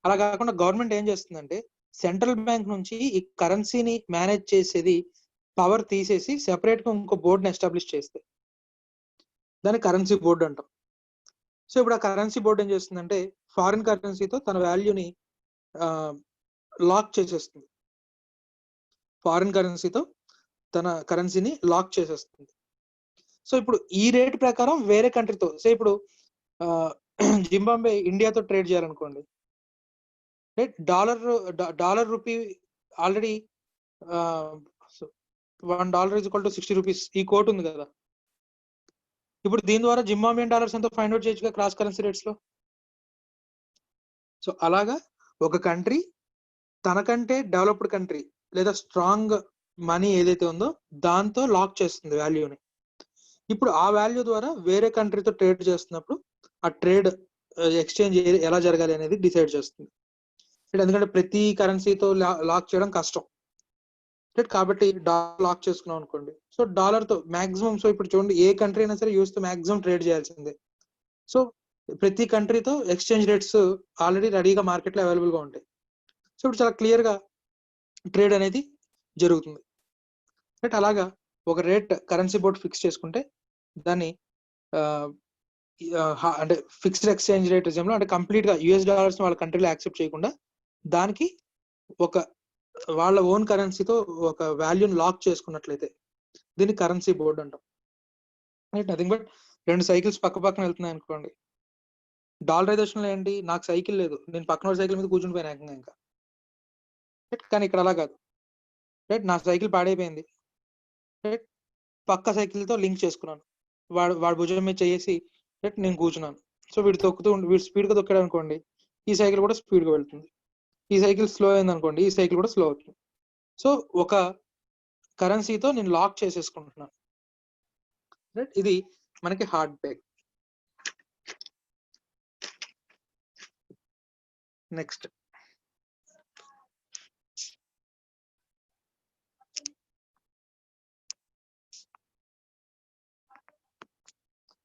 అలా కాకుండా గవర్నమెంట్ ఏం చేస్తుందంటే, సెంట్రల్ బ్యాంక్ నుంచి ఈ కరెన్సీని మేనేజ్ చేసేది పవర్ తీసేసి సెపరేట్ గా ఇంకో బోర్డుని ఎస్టాబ్లిష్ చేస్తే దాన్ని కరెన్సీ బోర్డు అంటాం. సో ఇప్పుడు ఆ కరెన్సీ బోర్డు ఏం చేస్తుందంటే, ఫారిన్ కరెన్సీతో తన వాల్యూని లాక్ చేసేస్తుంది. ఫారిన్ కరెన్సీతో తన కరెన్సీని లాక్ చేసేస్తుంది. సో ఇప్పుడు ఈ రేట్ ప్రకారం వేరే కంట్రీతో, సో ఇప్పుడు జింబాబ్వే ఇండియాతో ట్రేడ్ చేయాలనుకోండి, right, dollar rupee already $1 is equal to 60 rupees ఈ కోట్ ఉంది కదా. ఇప్పుడు దీని ద్వారా జింబాబ్వేయన్ డాలర్స్ ఎంతో ఫైండ్ అవుట్ చేయొచ్చుగా క్రాస్ కరెన్సీ రేట్స్ లో. సో అలాగా ఒక కంట్రీ తనకంటే డెవలప్డ్ కంట్రీ లేదా స్ట్రాంగ్ మనీ ఏదైతే ఉందో దాంతో లాక్ చేస్తుంది వాల్యూని. ఇప్పుడు ఆ వాల్యూ ద్వారా వేరే కంట్రీతో ట్రేడ్ చేస్తున్నప్పుడు ఆ ట్రేడ్ ఎక్స్చేంజ్ ఎలా జరగాలి అనేది డిసైడ్ చేస్తుంది. ఎందుకంటే ప్రతి కరెన్సీతో లాక్ చేయడం కష్టం, రైట్. కాబట్టి డాలర్ లాక్ చేసుకున్నాం అనుకోండి, సో డాలర్ తో మాక్సిమం, సో ఇప్పుడు చూడండి ఏ కంట్రీ అయినా సరే యూస్ తో మాక్సిమం ట్రేడ్ చేయాల్సిందే. సో ప్రతి కంట్రీతో ఎక్స్చేంజ్ రేట్స్ ఆల్రెడీ రెడీగా మార్కెట్ లో అవైలబుల్ గా ఉంటాయి. సో ఇప్పుడు చాలా క్లియర్ గా ట్రేడ్ అనేది జరుగుతుంది, రైట్. అలాగా ఒక రేట్ కరెన్సీ బోర్డ్ ఫిక్స్ చేసుకుంటే దాన్ని అంటే ఫిక్స్డ్ ఎక్స్చేంజ్ రేట్ రిజంలో, అంటే కంప్లీట్ గా యుఎస్ డాలర్స్ వాళ్ళ కంట్రీలో యాక్సెప్ట్ చేయకుండా దానికి ఒక వాళ్ళ ఓన్ కరెన్సీతో ఒక వాల్యూని లాక్ చేసుకున్నట్లయితే దీన్ని కరెన్సీ బోర్డ్ అంటాం, రైట్. నథింగ్ బట్ 2 సైకిల్స్ పక్క పక్కన వెళ్తున్నాయి అనుకోండి, డాలరైజేషన్ లో ఏంటి, నాకు సైకిల్ లేదు, నేను పక్కన సైకిల్ మీద కూర్చుని పోయినా ఇంకా, కానీ ఇక్కడ అలా కాదు, రైట్. నా సైకిల్ పాడైపోయింది, రైట్, పక్క సైకిల్ తో లింక్ చేసుకున్నాను, వాడు భుజం మీద చేసి, రైట్, నేను కూర్చున్నాను. సో వీడు తొక్కుతూ వీడు స్పీడ్ గా తొక్కాడు అనుకోండి, ఈ సైకిల్ కూడా స్పీడ్ గా వెళ్తుంది. ఈ సైకిల్ స్లో అయింది అనుకోండి, ఈ సైకిల్ కూడా స్లో అవుతుంది. సో ఒక కరెన్సీతో నేను లాక్ చేసేసుకుంటున్నాను, రైట్. ఇది మనకి hard peg. Next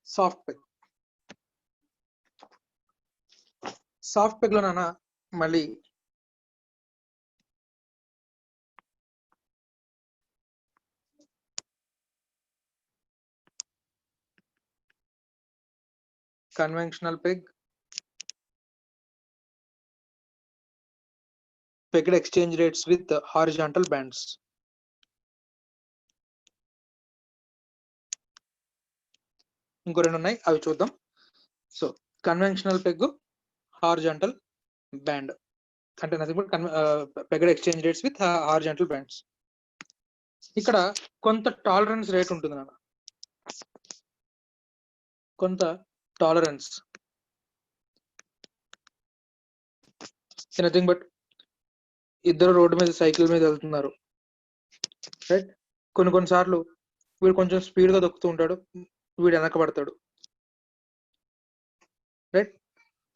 soft peg. Soft peg లో నాన్న మళ్ళీ conventional peg, pegged exchange rates with horizontal bands. ఇంకో 2 ఉన్నాయి, అవి చూద్దాం. So conventional peg, horizontal band అంటే nothing but pegged exchange rates with horizontal bands. ఇక్కడ కొంత టాలరెన్స్ రేట్ ఉంటుంది నాన్న, కొంత టాలరెన్స్. నథింగ్ బట్ ఇద్దరు రోడ్డు మీద సైకిల్ మీద వెళ్తున్నారు, రైట్. కొన్నిసార్లు వీడు కొంచెం స్పీడ్ గా దొక్కుతూ ఉంటాడు, వీడు వెనకబడతాడు, రైట్.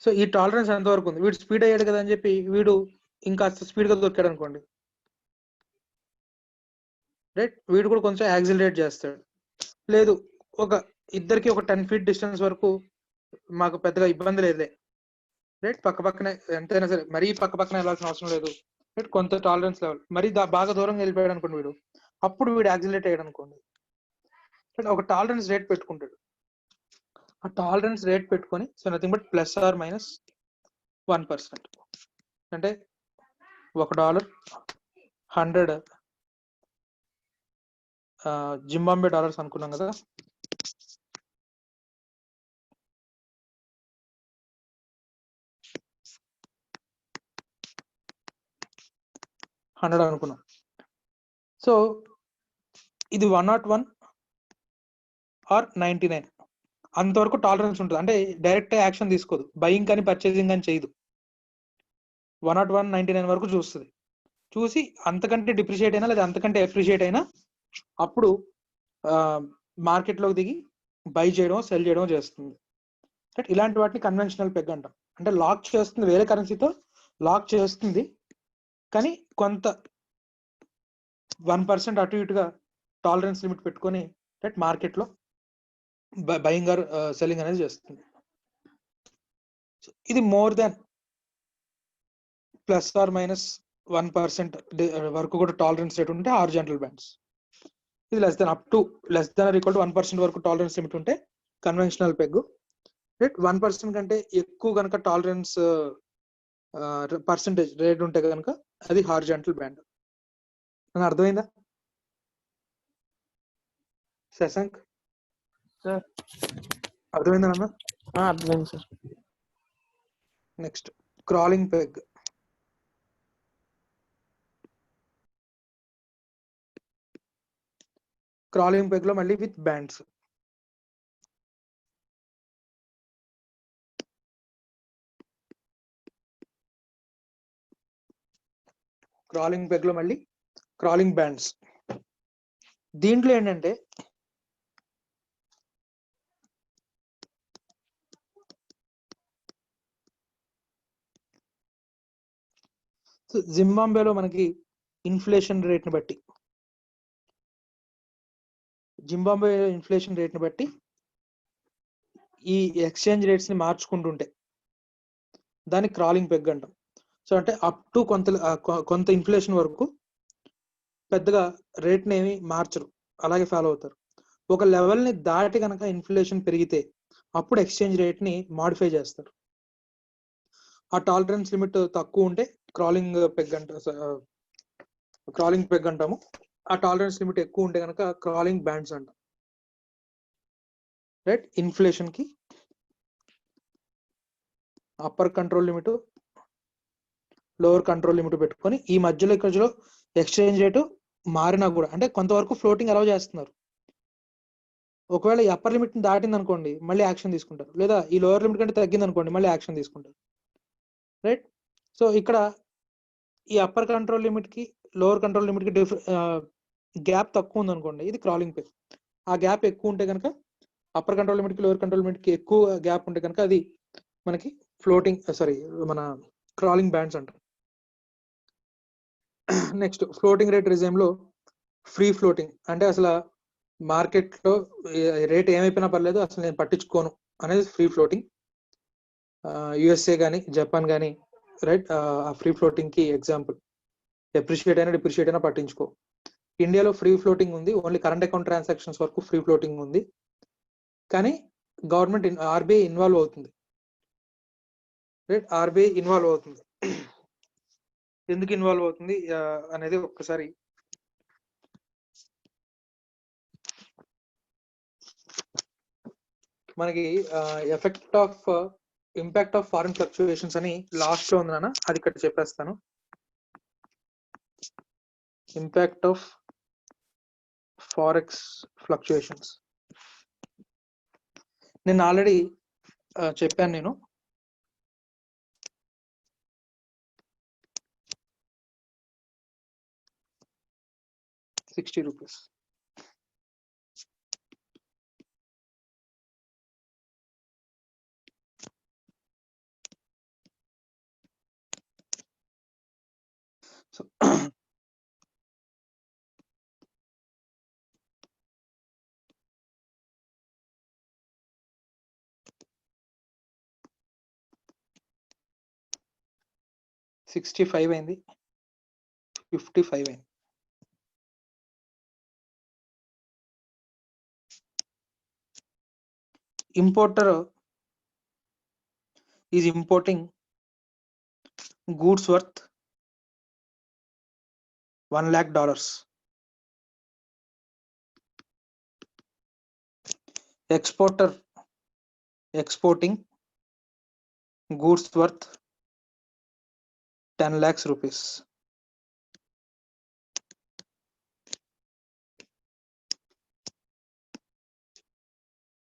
సో ఈ టాలరెన్స్ ఎంతవరకు ఉంది, వీడు స్పీడ్ అయ్యాడు కదా అని చెప్పి వీడు ఇంకా స్పీడ్ గా దొక్కాడు అనుకోండి, రైట్, వీడు కూడా కొంచెం యాక్సిలరేట్ చేస్తాడు. లేదు, ఇద్దరికి ఒక 10 feet డిస్టెన్స్ వరకు మాకు పెద్దగా ఇబ్బంది లేదులే, రైట్, పక్క పక్కనే ఎంతైనా సరే మరీ పక్క పక్కన వెళ్ళాల్సిన అవసరం లేదు, రైట్, కొంత టాలరెన్స్ లెవెల్. మరీ బాగా దూరంగా వెళ్ళిపోయాడు అనుకోండి వీడు, అప్పుడు వీడు యాక్సిలరేట్ అయ్యాడు అనుకోండి, ఒక టాలరెన్స్ రేట్ పెట్టుకుంటాడు. ఆ టాలరెన్స్ రేట్ పెట్టుకొని, సో నథింగ్ బట్ +or -1%, అంటే $1 100 జింబాబ్వే డాలర్స్ అనుకున్నాం కదా. $100 అనుకున్నాం. సో ఇది 101 ఆర్ 99 అంతవరకు టాలరెన్స్ ఉంటుంది. అంటే డైరెక్ట్ యాక్షన్ తీసుకోదు, బయింగ్ కానీ పర్చేసింగ్ కానీ చేయదు. 101, 99 వరకు చూస్తుంది. చూసి అంతకంటే డిప్రిషియేట్ అయినా లేదా అంతకంటే ఎప్రిషియేట్ అయినా అప్పుడు మార్కెట్లోకి దిగి బై చేయడం సెల్ చేయడం చేస్తుంది. రైట్, ఇలాంటి వాటిని కన్వెన్షనల్ పెగ్ అంటాం. అంటే లాక్ చేస్తుంది, వేరే కరెన్సీతో లాక్ చేస్తుంది, కానీ కొంత 1% అటు ఇటుగా టాలరెన్స్ లిమిట్ పెట్టుకొని రైట్ మార్కెట్లో బయింగ్ ఆర్ సెల్లింగ్ అనేది చేస్తుంది. ఇది మోర్ దాన్ +or- 1% వరకు కూడా టాలరెన్స్ రేట్ ఉంటే హారిజాంటల్ బ్యాండ్స్. ఇది less than up to less than or equal to 1% వరకు టాలరెన్స్ లిమిట్ ఉంటే కన్వెన్షనల్ పెగ్. రైట్, 1% కంటే ఎక్కువ కనుక టాలరెన్స్ పర్సంటేజ్ రేట్ ఉంటే కనుక అది హారిజాంటల్ బ్యాండ్. అని అర్థమైందా శశాంక్? సార్ అర్థమైందా అన్న? అర్థమైంది sir. Next crawling peg. Crawling peg లో మళ్ళీ విత్ బ్యాండ్స్. క్రాలింగ్ పెగ్ లో మళ్ళీ క్రాలింగ్ బ్యాండ్స్. దీంట్లో ఏంటంటే జింబాబ్వేలో మనకి ఇన్ఫ్లేషన్ రేట్ని బట్టి ఈ ఎక్స్చేంజ్ రేట్స్ ని మార్చుకుంటుంటే దాన్ని క్రాలింగ్ పెగ్ అంటాం. సో అంటే అప్ టు కొంత ఇన్ఫ్లేషన్ వరకు పెద్దగా రేట్ని ఏమి మార్చరు, అలాగే ఫాలో అవుతారు. ఒక లెవెల్ని దాటి కనుక ఇన్ఫ్లేషన్ పెరిగితే అప్పుడు ఎక్స్చేంజ్ రేట్ని మాడిఫై చేస్తారు. ఆ టాలరెన్స్ లిమిట్ తక్కువ ఉంటే క్రాలింగ్ పెగ్ అంటాము. ఆ టాలరెన్స్ లిమిట్ ఎక్కువ ఉంటే కనుక క్రాలింగ్ బ్యాండ్స్ అంటాం. రైట్, ఇన్ఫ్లేషన్ కి upper control limit, lower control limit పెట్టుకొని ఈ మధ్యలో ఎక్స్చేంజ్ రేటు మారినా కూడా అంటే కొంతవరకు ఫ్లోటింగ్ అలౌ చేస్తున్నారు. ఒకవేళ ఈ అప్పర్ లిమిట్ దాటింది అనుకోండి మళ్ళీ యాక్షన్ తీసుకుంటారు, లేదా ఈ లోవర్ లిమిట్ కంటే తగ్గింది అనుకోండి మళ్ళీ యాక్షన్ తీసుకుంటారు. రైట్, సో ఇక్కడ ఈ అప్పర్ కంట్రోల్ లిమిట్ కి లోవర్ కంట్రోల్ లిమిట్ కి గ్యాప్ తక్కువ ఉంది అనుకోండి, ఇది క్రాలింగ్ పెగ్. ఆ గ్యాప్ ఎక్కువ ఉంటే కనుక అప్పర్ కంట్రోల్ లిమిట్ కి లోవర్ కంట్రోల్ లిమిట్ కి ఎక్కువ గ్యాప్ ఉంటే కనుక అది మనకి మన క్రాలింగ్ బ్యాండ్స్ అంటాం. నెక్స్ట్ ఫ్లోటింగ్ రేట్ రిజైమ్ లో ఫ్రీ ఫ్లోటింగ్ అంటే అసలు మార్కెట్ లో రేట్ ఏమైపోయినా పర్లేదు అసలు నేను పట్టించుకోను అనేది ఫ్రీ ఫ్లోటింగ్. యుఎస్ఏ కానీ జపాన్ కానీ రైట్, ఆ ఫ్రీ ఫ్లోటింగ్ కి ఎగ్జాంపుల్. ఎప్రిషియేట్ అయినా డిప్రిషియేట్ అయినా పట్టించుకో. ఇండియాలో ఫ్రీ ఫ్లోటింగ్ ఉంది, ఓన్లీ కరెంట్ అకౌంట్ ట్రాన్సాక్షన్స్ వరకు ఫ్రీ ఫ్లోటింగ్ ఉంది, కానీ గవర్నమెంట్ ఆర్బీఐ ఇన్వాల్వ్ అవుతుంది. రైట్, ఆర్బీఐ ఇన్వాల్వ్ అవుతుంది. ఎందుకు ఇన్వాల్వ్ అవుతుంది అనేది ఒక్కసారి మనకి ఇంపాక్ట్ ఆఫ్ ఫారిన్ ఫ్లక్చుయేషన్స్ అని లాస్ట్ లో ఉందన్న, అది ఇక్కడ చెప్పేస్తాను. ఇంపాక్ట్ ఆఫ్ ఫారెక్స్ ఫ్లక్చుయేషన్స్ నేను ఆల్రెడీ చెప్పాను. నేను ₹60. సో $65 అయింది, $55 అయింది. Importer is importing goods worth $1 lakh. Exporter exporting goods worth 10 lakhs rupees.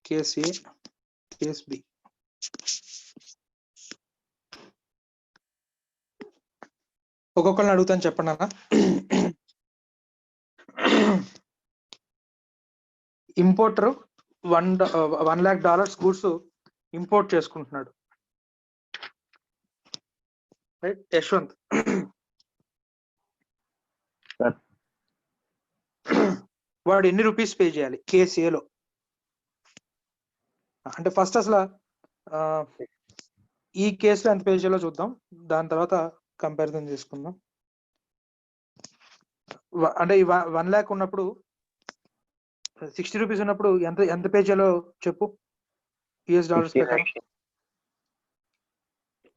Case A, case B. ఒక్కొక్కరిని అడుగుతాను చెప్పండి అన్న. ఇంపోర్టర్ $1 lakh గూడ్స్ ఇంపోర్ట్ చేసుకుంటున్నాడు, రైట్? యశ్వంత్, సార్ వాడు ఎన్ని రూపీస్ పే చేయాలి కేస్ ఏలో? అంటే ఫస్ట్ అసలు ఈ కేసులో ఎంత పే చేయాలో చూద్దాం, దాని తర్వాత కంపారిజన్ చేసుకుందాం. అంటే ఈ 1 lakh ఉన్నప్పుడు 60 రూపీస్ ఉన్నప్పుడు ఎంత పే చేయాలో చెప్పు US డాలర్స్ ప్రకారం.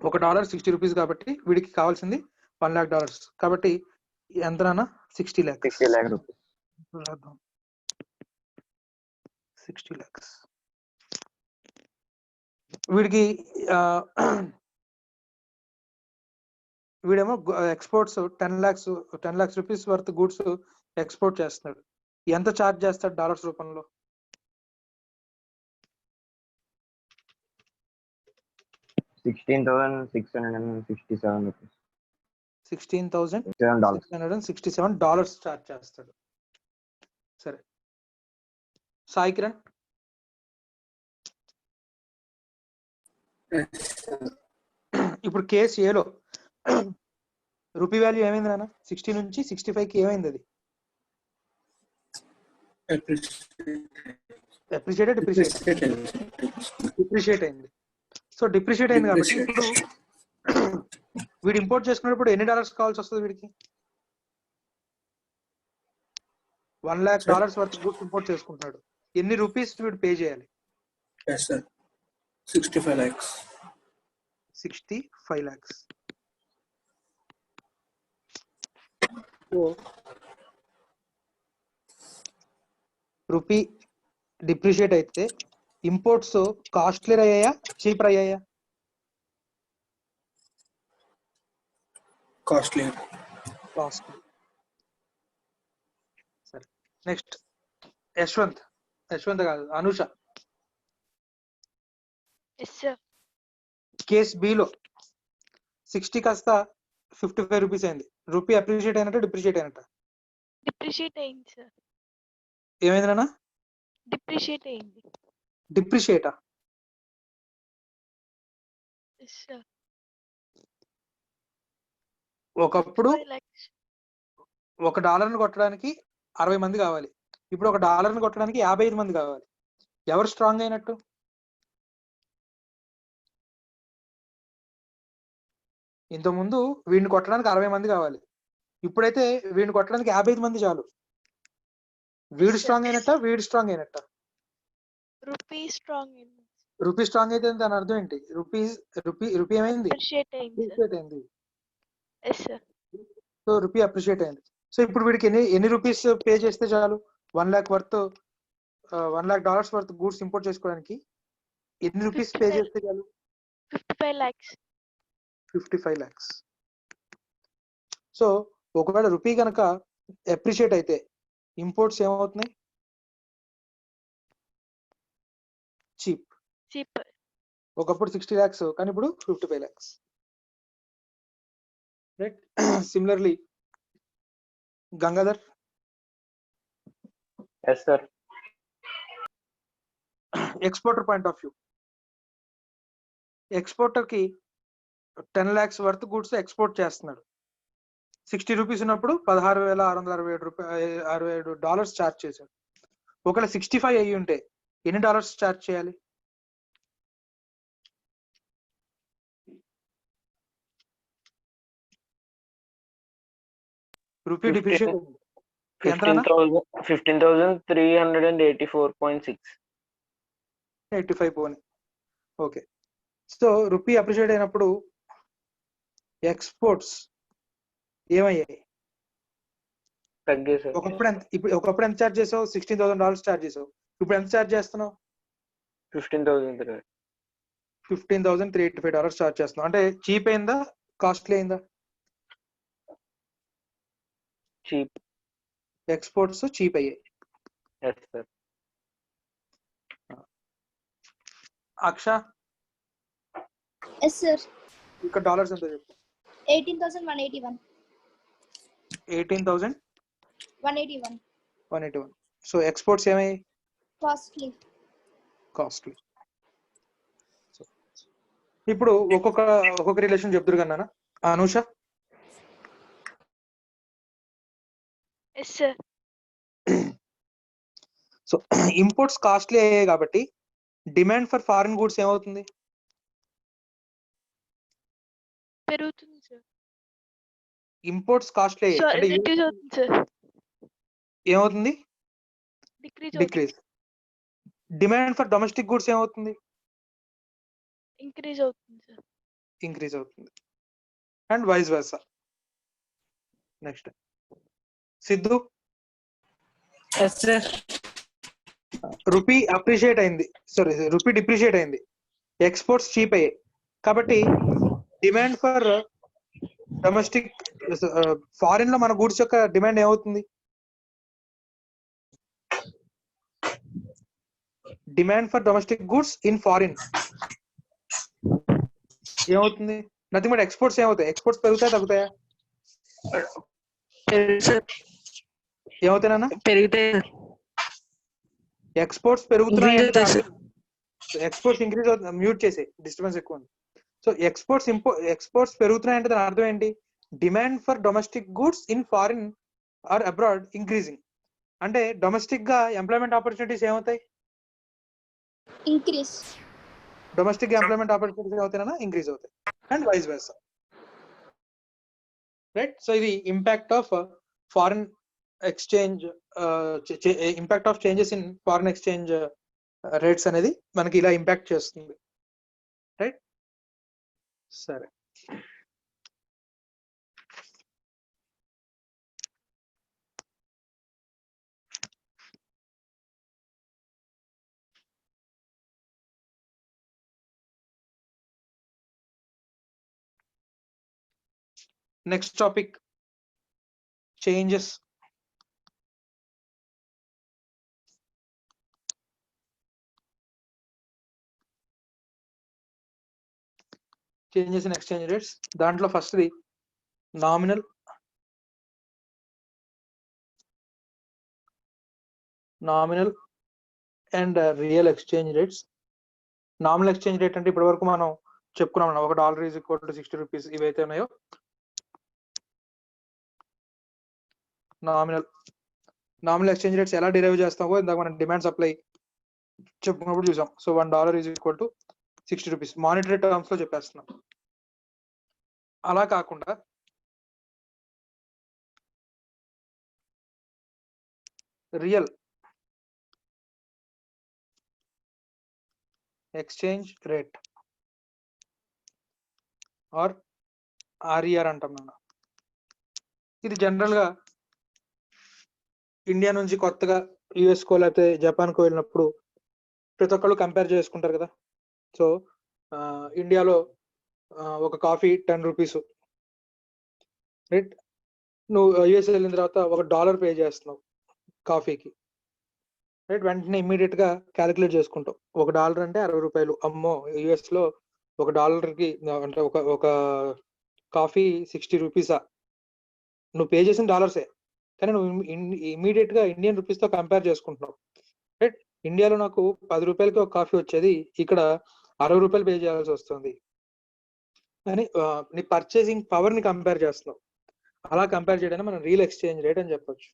$1 60 రూపీస్ కాబట్టి వీడికి కావాల్సింది $1 lakh కాబట్టి ఎంత నాన్న? 60 lakhs. 60 lakh rupees. 60 lakhs. వీడికి వీడేమో exports 10 lakhs rupees worth goods export చేస్తున్నాడు. ఎంత చార్జ్ చేస్తాడు డాలర్స్ రూపంలో? $16,667 rupees. $16,667 చార్జ్ చేస్తాడు. సరే సాయి కిరణ్, ఇప్పుడు కేసు ఏలో రూపీ వాల్యూ ఏమైంది నాన్న? 60 నుంచి 65కి ఏమైంది? అది డిప్రిషియేట్ అయింది. సో డిప్రిషియేట్ అయింది కాబట్టి ఇప్పుడు వీడు ఇంపోర్ట్ చేసుకున్నప్పుడు ఎన్ని డాలర్స్ కావాల్సి వస్తుంది వీడికి? $1 lakh వర్త్ గూడ్స్ ఇంపోర్ట్ చేసుకుంటున్నాడు, ఎన్ని రూపీస్ వీడు పే చేయాలి? 65 lakhs. 65 lakhs. So rupee depreciate అయితే ఇంపోర్ట్స్ కాస్ట్లీర్ అయ్యాయా, చీపర్ అయ్యాయా? Costly. కాస్ట్లీ. సరే నెక్స్ట్ యశ్వంత్ కాదు Anusha, Yes, sir. Case below 60 కాస్త 55 రూపీస్ అయింది. రూపీ అప్రిషియేట్ అయినట్టు డిప్రిషియేట్ అయినట్ట? Depreciate అయింది సార్. ఏమైంది నాన్న? Depreciate అయింది. డిప్రిషియేటా? Yes, sir. ఒకప్పుడు 55 lakhs. $1 కొట్టడానికి 60 మంది కావాలి, ఇప్పుడు $1 కొట్టడానికి 55 మంది కావాలి. ఎవరు స్ట్రాంగ్ అయినట్టు? ఇంతకుముందు వీడిని కొట్టడానికి 60 మంది కావాలి, ఇప్పుడైతే వీడిని కొట్టడానికి 55 మంది చాలు. వీడు స్ట్రాంగ్ అయినట్ట, వీడు స్ట్రాంగ్ అయినట్ట? Rupee strong అయింది. రూపీ స్ట్రాంగ్ అయితే దాని అర్థం ఏంటి? రూపీ ఏమైంది? Depreciate అయింది సార్. అప్రిషియేట్ అయింది. Yes, sir. So rupee appreciate అయింది. సో ఇప్పుడు వీడికి ఎన్ని రూపీస్ పే చేస్తే చాలు? $1 lakh $1 lakh worth goods import చేసుకోవడానికి ఎన్ని రూపీస్ పే చేస్తే చాలు? 55 lakhs. 55 lakhs. సో ఒకవేళ రూపీ కనుక అప్రిషియేట్ అయితే ఇంపోర్ట్స్ ఏమవుతున్నాయి? చీప్. Cheaper. ఒకప్పుడు 60 lakhs కానీ ఇప్పుడు 55 lakhs. Right. Similarly Gangadhar, Yes, sir. Exporter point of view, exporter కి 10 lakhs వర్త్ గూడ్స్ ఎక్స్పోర్ట్ చేస్తున్నాడు. 60 రూపీస్ ఉన్నప్పుడు $16,667 చార్జ్ చేశాడు. ఒకవేళ 65 అయ్యి ఉంటే ఎన్ని డాలర్స్ చార్జ్ చేయాలి? Rupee depreciate 15,384.6. 85 పోనీ. ఓకే. సో రూపీ అప్రిషియేట్ అయినప్పుడు ఎక్స్పోర్ట్స్ ఏమయ్యాయి? తగ్గాయి సార్. ఒకప్పుడు ఎంత చార్జ్ చేసావు? $16,000 చార్జ్ చేసావు. ఇప్పుడు ఎంత చార్జ్ చేస్తున్నావు? 15,000. $15,385 చార్జ్ చేస్తున్నావు. అంటే చీప్ అయిందా కాస్ట్లీ అయిందా? చీప్. ఎక్స్పోర్ట్స్ చీప్ అయ్యాయి. Yes sir. Aksha yes sir. ఇక్కడ డాలర్స్ ఎంత చెప్పు? 18,181. 18,181. సో ఎక్స్పోర్ట్స్ ఏమయ్యాయి? కాస్ట్లీ. ఇప్పుడు ఒక్కొక్క రిలేషన్ చెప్తురు కన్నా. Anusha yes sir. So imports costly అయ్యాయి కాబట్టి డిమాండ్ ఫర్ ఫారిన్ గూడ్స్ ఏమవుతుంది? పెరుగుతుంది సార్. ఇంపోర్ట్స్ కాస్ట్లీ అయ్యాయి అంటే డిక్రీజ్ అవుతుంది సార్. ఏమవుతుంది? Decrease. Demand for domestic goods ఏమవుతుంది? ఇంక్రీజ్ అవుతుంది సార్. ఇంక్రీజ్ అవుతుంది. And vice versa. Next Siddhu. Yes sir. Rupee appreciate అయింది, రూపీ డిప్రిషియేట్ అయింది, ఎక్స్పోర్ట్స్ చీప్ అయ్యాయి కాబట్టి డిమాండ్ ఫర్ డొమెస్టిక్ ఫారిన్ లో మన గూడ్స్ యొక్క డిమాండ్ ఏమవుతుంది? Demand for domestic goods in foreign ఏమవుతుంది? నథింగ్ బట్ ఎక్స్పోర్ట్స్ ఏమవుతాయి? ఎక్స్పోర్ట్స్ పెరుగుతాయా తగ్గుతాయా? ఏమవుతాయన్నా? పెరుగుతాయి. ఎక్స్పోర్ట్స్ పెరుగుతున్నాయి. ఎక్స్పోర్ట్స్ ఇంక్రీజ్ అవుతుంది. మ్యూట్ చేసే డిస్టర్బెన్స్ ఎక్కువ ఉంది. సో ఎక్స్పోర్ట్స్ పెరుగుతున్నాయి అంటే దాని అర్థం ఏంటి? Demand for domestic goods in foreign or abroad increasing. అంటే డొమెస్టిక్ గా ఎంప్లాయ్మెంట్ ఆపర్చునిటీస్ ఏమవుతాయి? ఇంక్రీజ్. డొమెస్టిక్ ఎంప్లాయ్మెంట్ ఆపర్చునిటీస్ అవుతాయన్నా ఇంక్రీజ్ అవుతాయి. And vice versa. Right. So ఇది impact of foreign exchange, impact of changes in foreign exchange rates అనేది మనకి ఇలా impact చేస్తుంది. రైట్. సరే. Next topic changes. Changes in exchange rates. దాంట్లో ఫస్ట్ది nominal and real exchange rates. Nominal exchange rate అంటే ఇప్పటి వరకు మనం చెప్పుకున్నాం, $1 ఈజ్ ఈక్వల్ టు 60 రూపీస్. ఇవైతే ఉన్నాయో నామినల్ ఎక్స్చేంజ్ రేట్స్ ఎలా డిరైవ్ చేస్తామో ఇందాక మనం డిమాండ్ సప్లై చెప్పుకున్నప్పుడు చూసాం. So $1 is equal to 60 rupees monetary terms లో చెప్పేస్తున్నాం. అలా కాకుండా real exchange rate are RER అంటాం నాన్న. ఇది జనరల్ గా ఇండియా నుంచి కొత్తగా యుఎస్ కో లేకపోతే జపాన్ కో వెళ్ళినప్పుడు ప్రతి ఒక్కళ్ళు కంపేర్ చేసుకుంటారు కదా. సో ఇండియాలో ఒక కాఫీ 10 రూపీస్, రైట్? నువ్వు యుఎస్ వెళ్ళిన తర్వాత $1 పే చేస్తున్నావు కాఫీకి, రైట్? వెంటనే ఇమ్మీడియట్ గా క్యాలిక్యులేట్ చేసుకుంటావు. $1 అంటే 60 రూపాయలు. అమ్మో, యుఎస్ లో $1కి అంటే ఒక కాఫీ 60 రూపీసా? నువ్వు పే చేసిన డాలర్సే, కానీ నువ్వు ఇమీడియట్ గా ఇండియన్ రూపీస్ తో కంపేర్ చేసుకుంటున్నావు, రైట్? ఇండియాలో నాకు 10 రూపాయలకి ఒక కాఫీ వచ్చేది, ఇక్కడ 60 రూపాయలు పే చేయాల్సి వస్తుంది అని నీ పర్చేసింగ్ పవర్ ని కంపేర్ చేస్తున్నావు. అలా కంపేర్ చేయడానికి మనం రియల్ ఎక్స్చేంజ్ రేట్ అని చెప్పొచ్చు,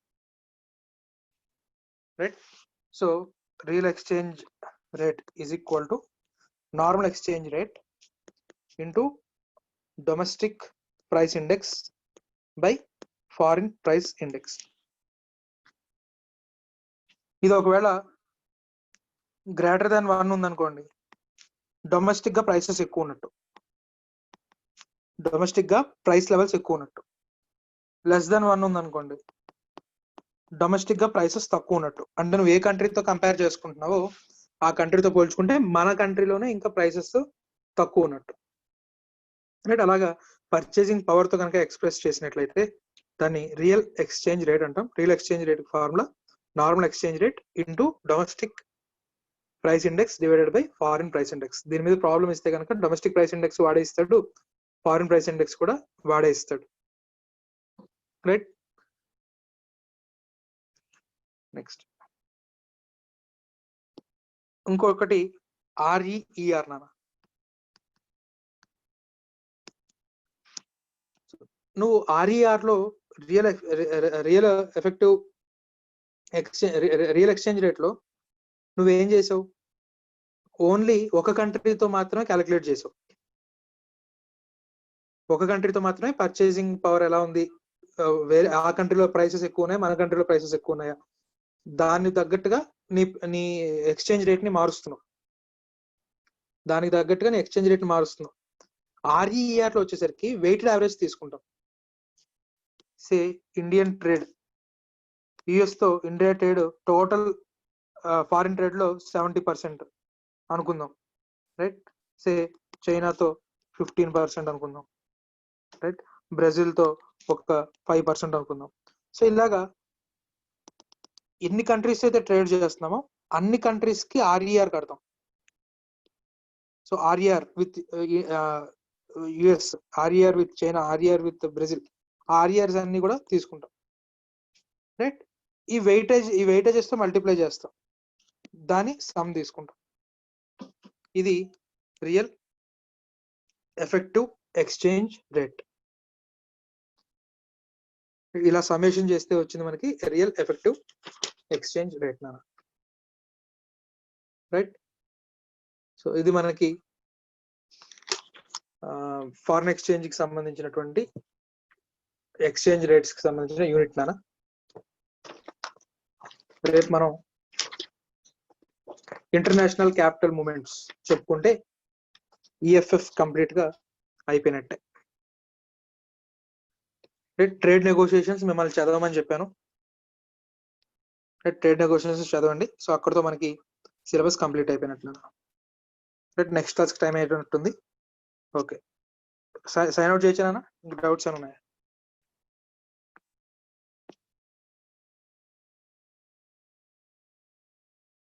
right? So real exchange rate is equal to normal exchange rate into domestic price index by foreign price index. ఇది ఒకవేళ గ్రేటర్ దాన్ 1 ఉందనుకోండి, డొమెస్టిక్ గా ప్రైసెస్ ఎక్కువ ఉన్నట్టు. డొమెస్టిక్ గా ప్రైస్ లెవెల్స్ ఎక్కువ ఉన్నట్టు. లెస్ దెన్ 1 ఉంది అనుకోండి, డొమెస్టిక్ గా ప్రైసెస్ తక్కువ ఉన్నట్టు. అంటే నువ్వు ఏ కంట్రీతో కంపేర్ చేసుకుంటున్నావో ఆ కంట్రీతో పోల్చుకుంటే మన కంట్రీలోనే ఇంకా ప్రైసెస్ తక్కువ ఉన్నట్టు. రైట్, అలాగా పర్చేసింగ్ పవర్ తో కనుక ఎక్స్ప్రెస్ చేసినట్లయితే దాన్ని రియల్ ఎక్స్చేంజ్ రేట్ అంటాం. Real exchange rate formula normal exchange rate into domestic price index divided by foreign price index. దీని మీద ప్రాబ్లం ఇస్తే కనుక డొమెస్టిక్ ప్రైస్ ఇండెక్స్ వాడే ఇస్తాడు, ఫారిన్ ప్రైస్ ఇండెక్స్ కూడా వాడే ఇస్తాడు. రైట్, నెక్స్ట్ ఇంకొకటి REER నాన్న. నువ్వు RER లో real effective real exchange rate లో నువ్వేం చేసావు, ఓన్లీ ఒక కంట్రీతో మాత్రమే క్యాలిక్యులేట్ చేసావు. ఒక కంట్రీతో మాత్రమే పర్చేసింగ్ పవర్ ఎలా ఉంది, వేరే ఆ కంట్రీలో ప్రైసెస్ ఎక్కువ ఉన్నాయి, మన కంట్రీలో ప్రైసెస్ ఎక్కువ ఉన్నాయా, దానికి తగ్గట్టుగా నీ ఎక్స్చేంజ్ రేట్ ని మారుస్తున్నావు. దానికి తగ్గట్టుగా నీ ఎక్స్చేంజ్ రేట్ ని మారుస్తున్నావు. REER లో వచ్చేసరికి వెయిటెడ్ యావరేజ్ తీసుకుంటాం. సే ఇండియన్ ట్రేడ్, యుఎస్ తో India trade total foreign trade లో 70% అనుకుందాం. రైట్, సే చైనాతో 15% అనుకుందాం. రైట్, బ్రెజిల్ తో ఒక 5% అనుకుందాం. సో ఇలాగా ఎన్ని కంట్రీస్ అయితే ట్రేడ్ చేస్తున్నామో అన్ని కంట్రీస్ కి RER కడతాం. So RER with US, RER with China, RER with Brazil, RERs అన్ని కూడా తీసుకుంటాం. రైట్, ఈ వెయిటేజెస్ తో మల్టిప్లై చేస్తాం, దాని సమ్ తీసుకుంటాం. ఇది రియల్ ఎఫెక్టివ్ ఎక్స్చేంజ్ రేట్. ఇలా సమ్మేషన్ చేస్తే వచ్చింది మనకి రియల్ ఎఫెక్టివ్ ఎక్స్చేంజ్ రేట్ నాన్న. రైట్, సో ఇది మనకి ఫారిన్ ఎక్స్చేంజ్ కి సంబంధించినటువంటి ఎక్స్చేంజ్ రేట్స్ కి సంబంధించిన యూనిట్ నాన్న. రేపు మనం ఇంటర్నేషనల్ క్యాపిటల్ మూవ్మెంట్స్ చెప్పుకుంటే EFF కంప్లీట్ గా అయిపోయినట్టే. ట్రేడ్ నెగోషియేషన్స్ మిమ్మల్ని చదవమని చెప్పాను. ట్రేడ్ నెగోషియేషన్స్ చదవండి. సో అక్కడతో మనకి సిలబస్ కంప్లీట్ అయిపోయినట్లు. నెక్స్ట్ క్లాస్ టైం అయిపోయినట్టుంది. ఓకే, సైన్ అవుట్ చేయొచ్చానా? డౌట్స్ ఏమైనా ఉన్నాయా?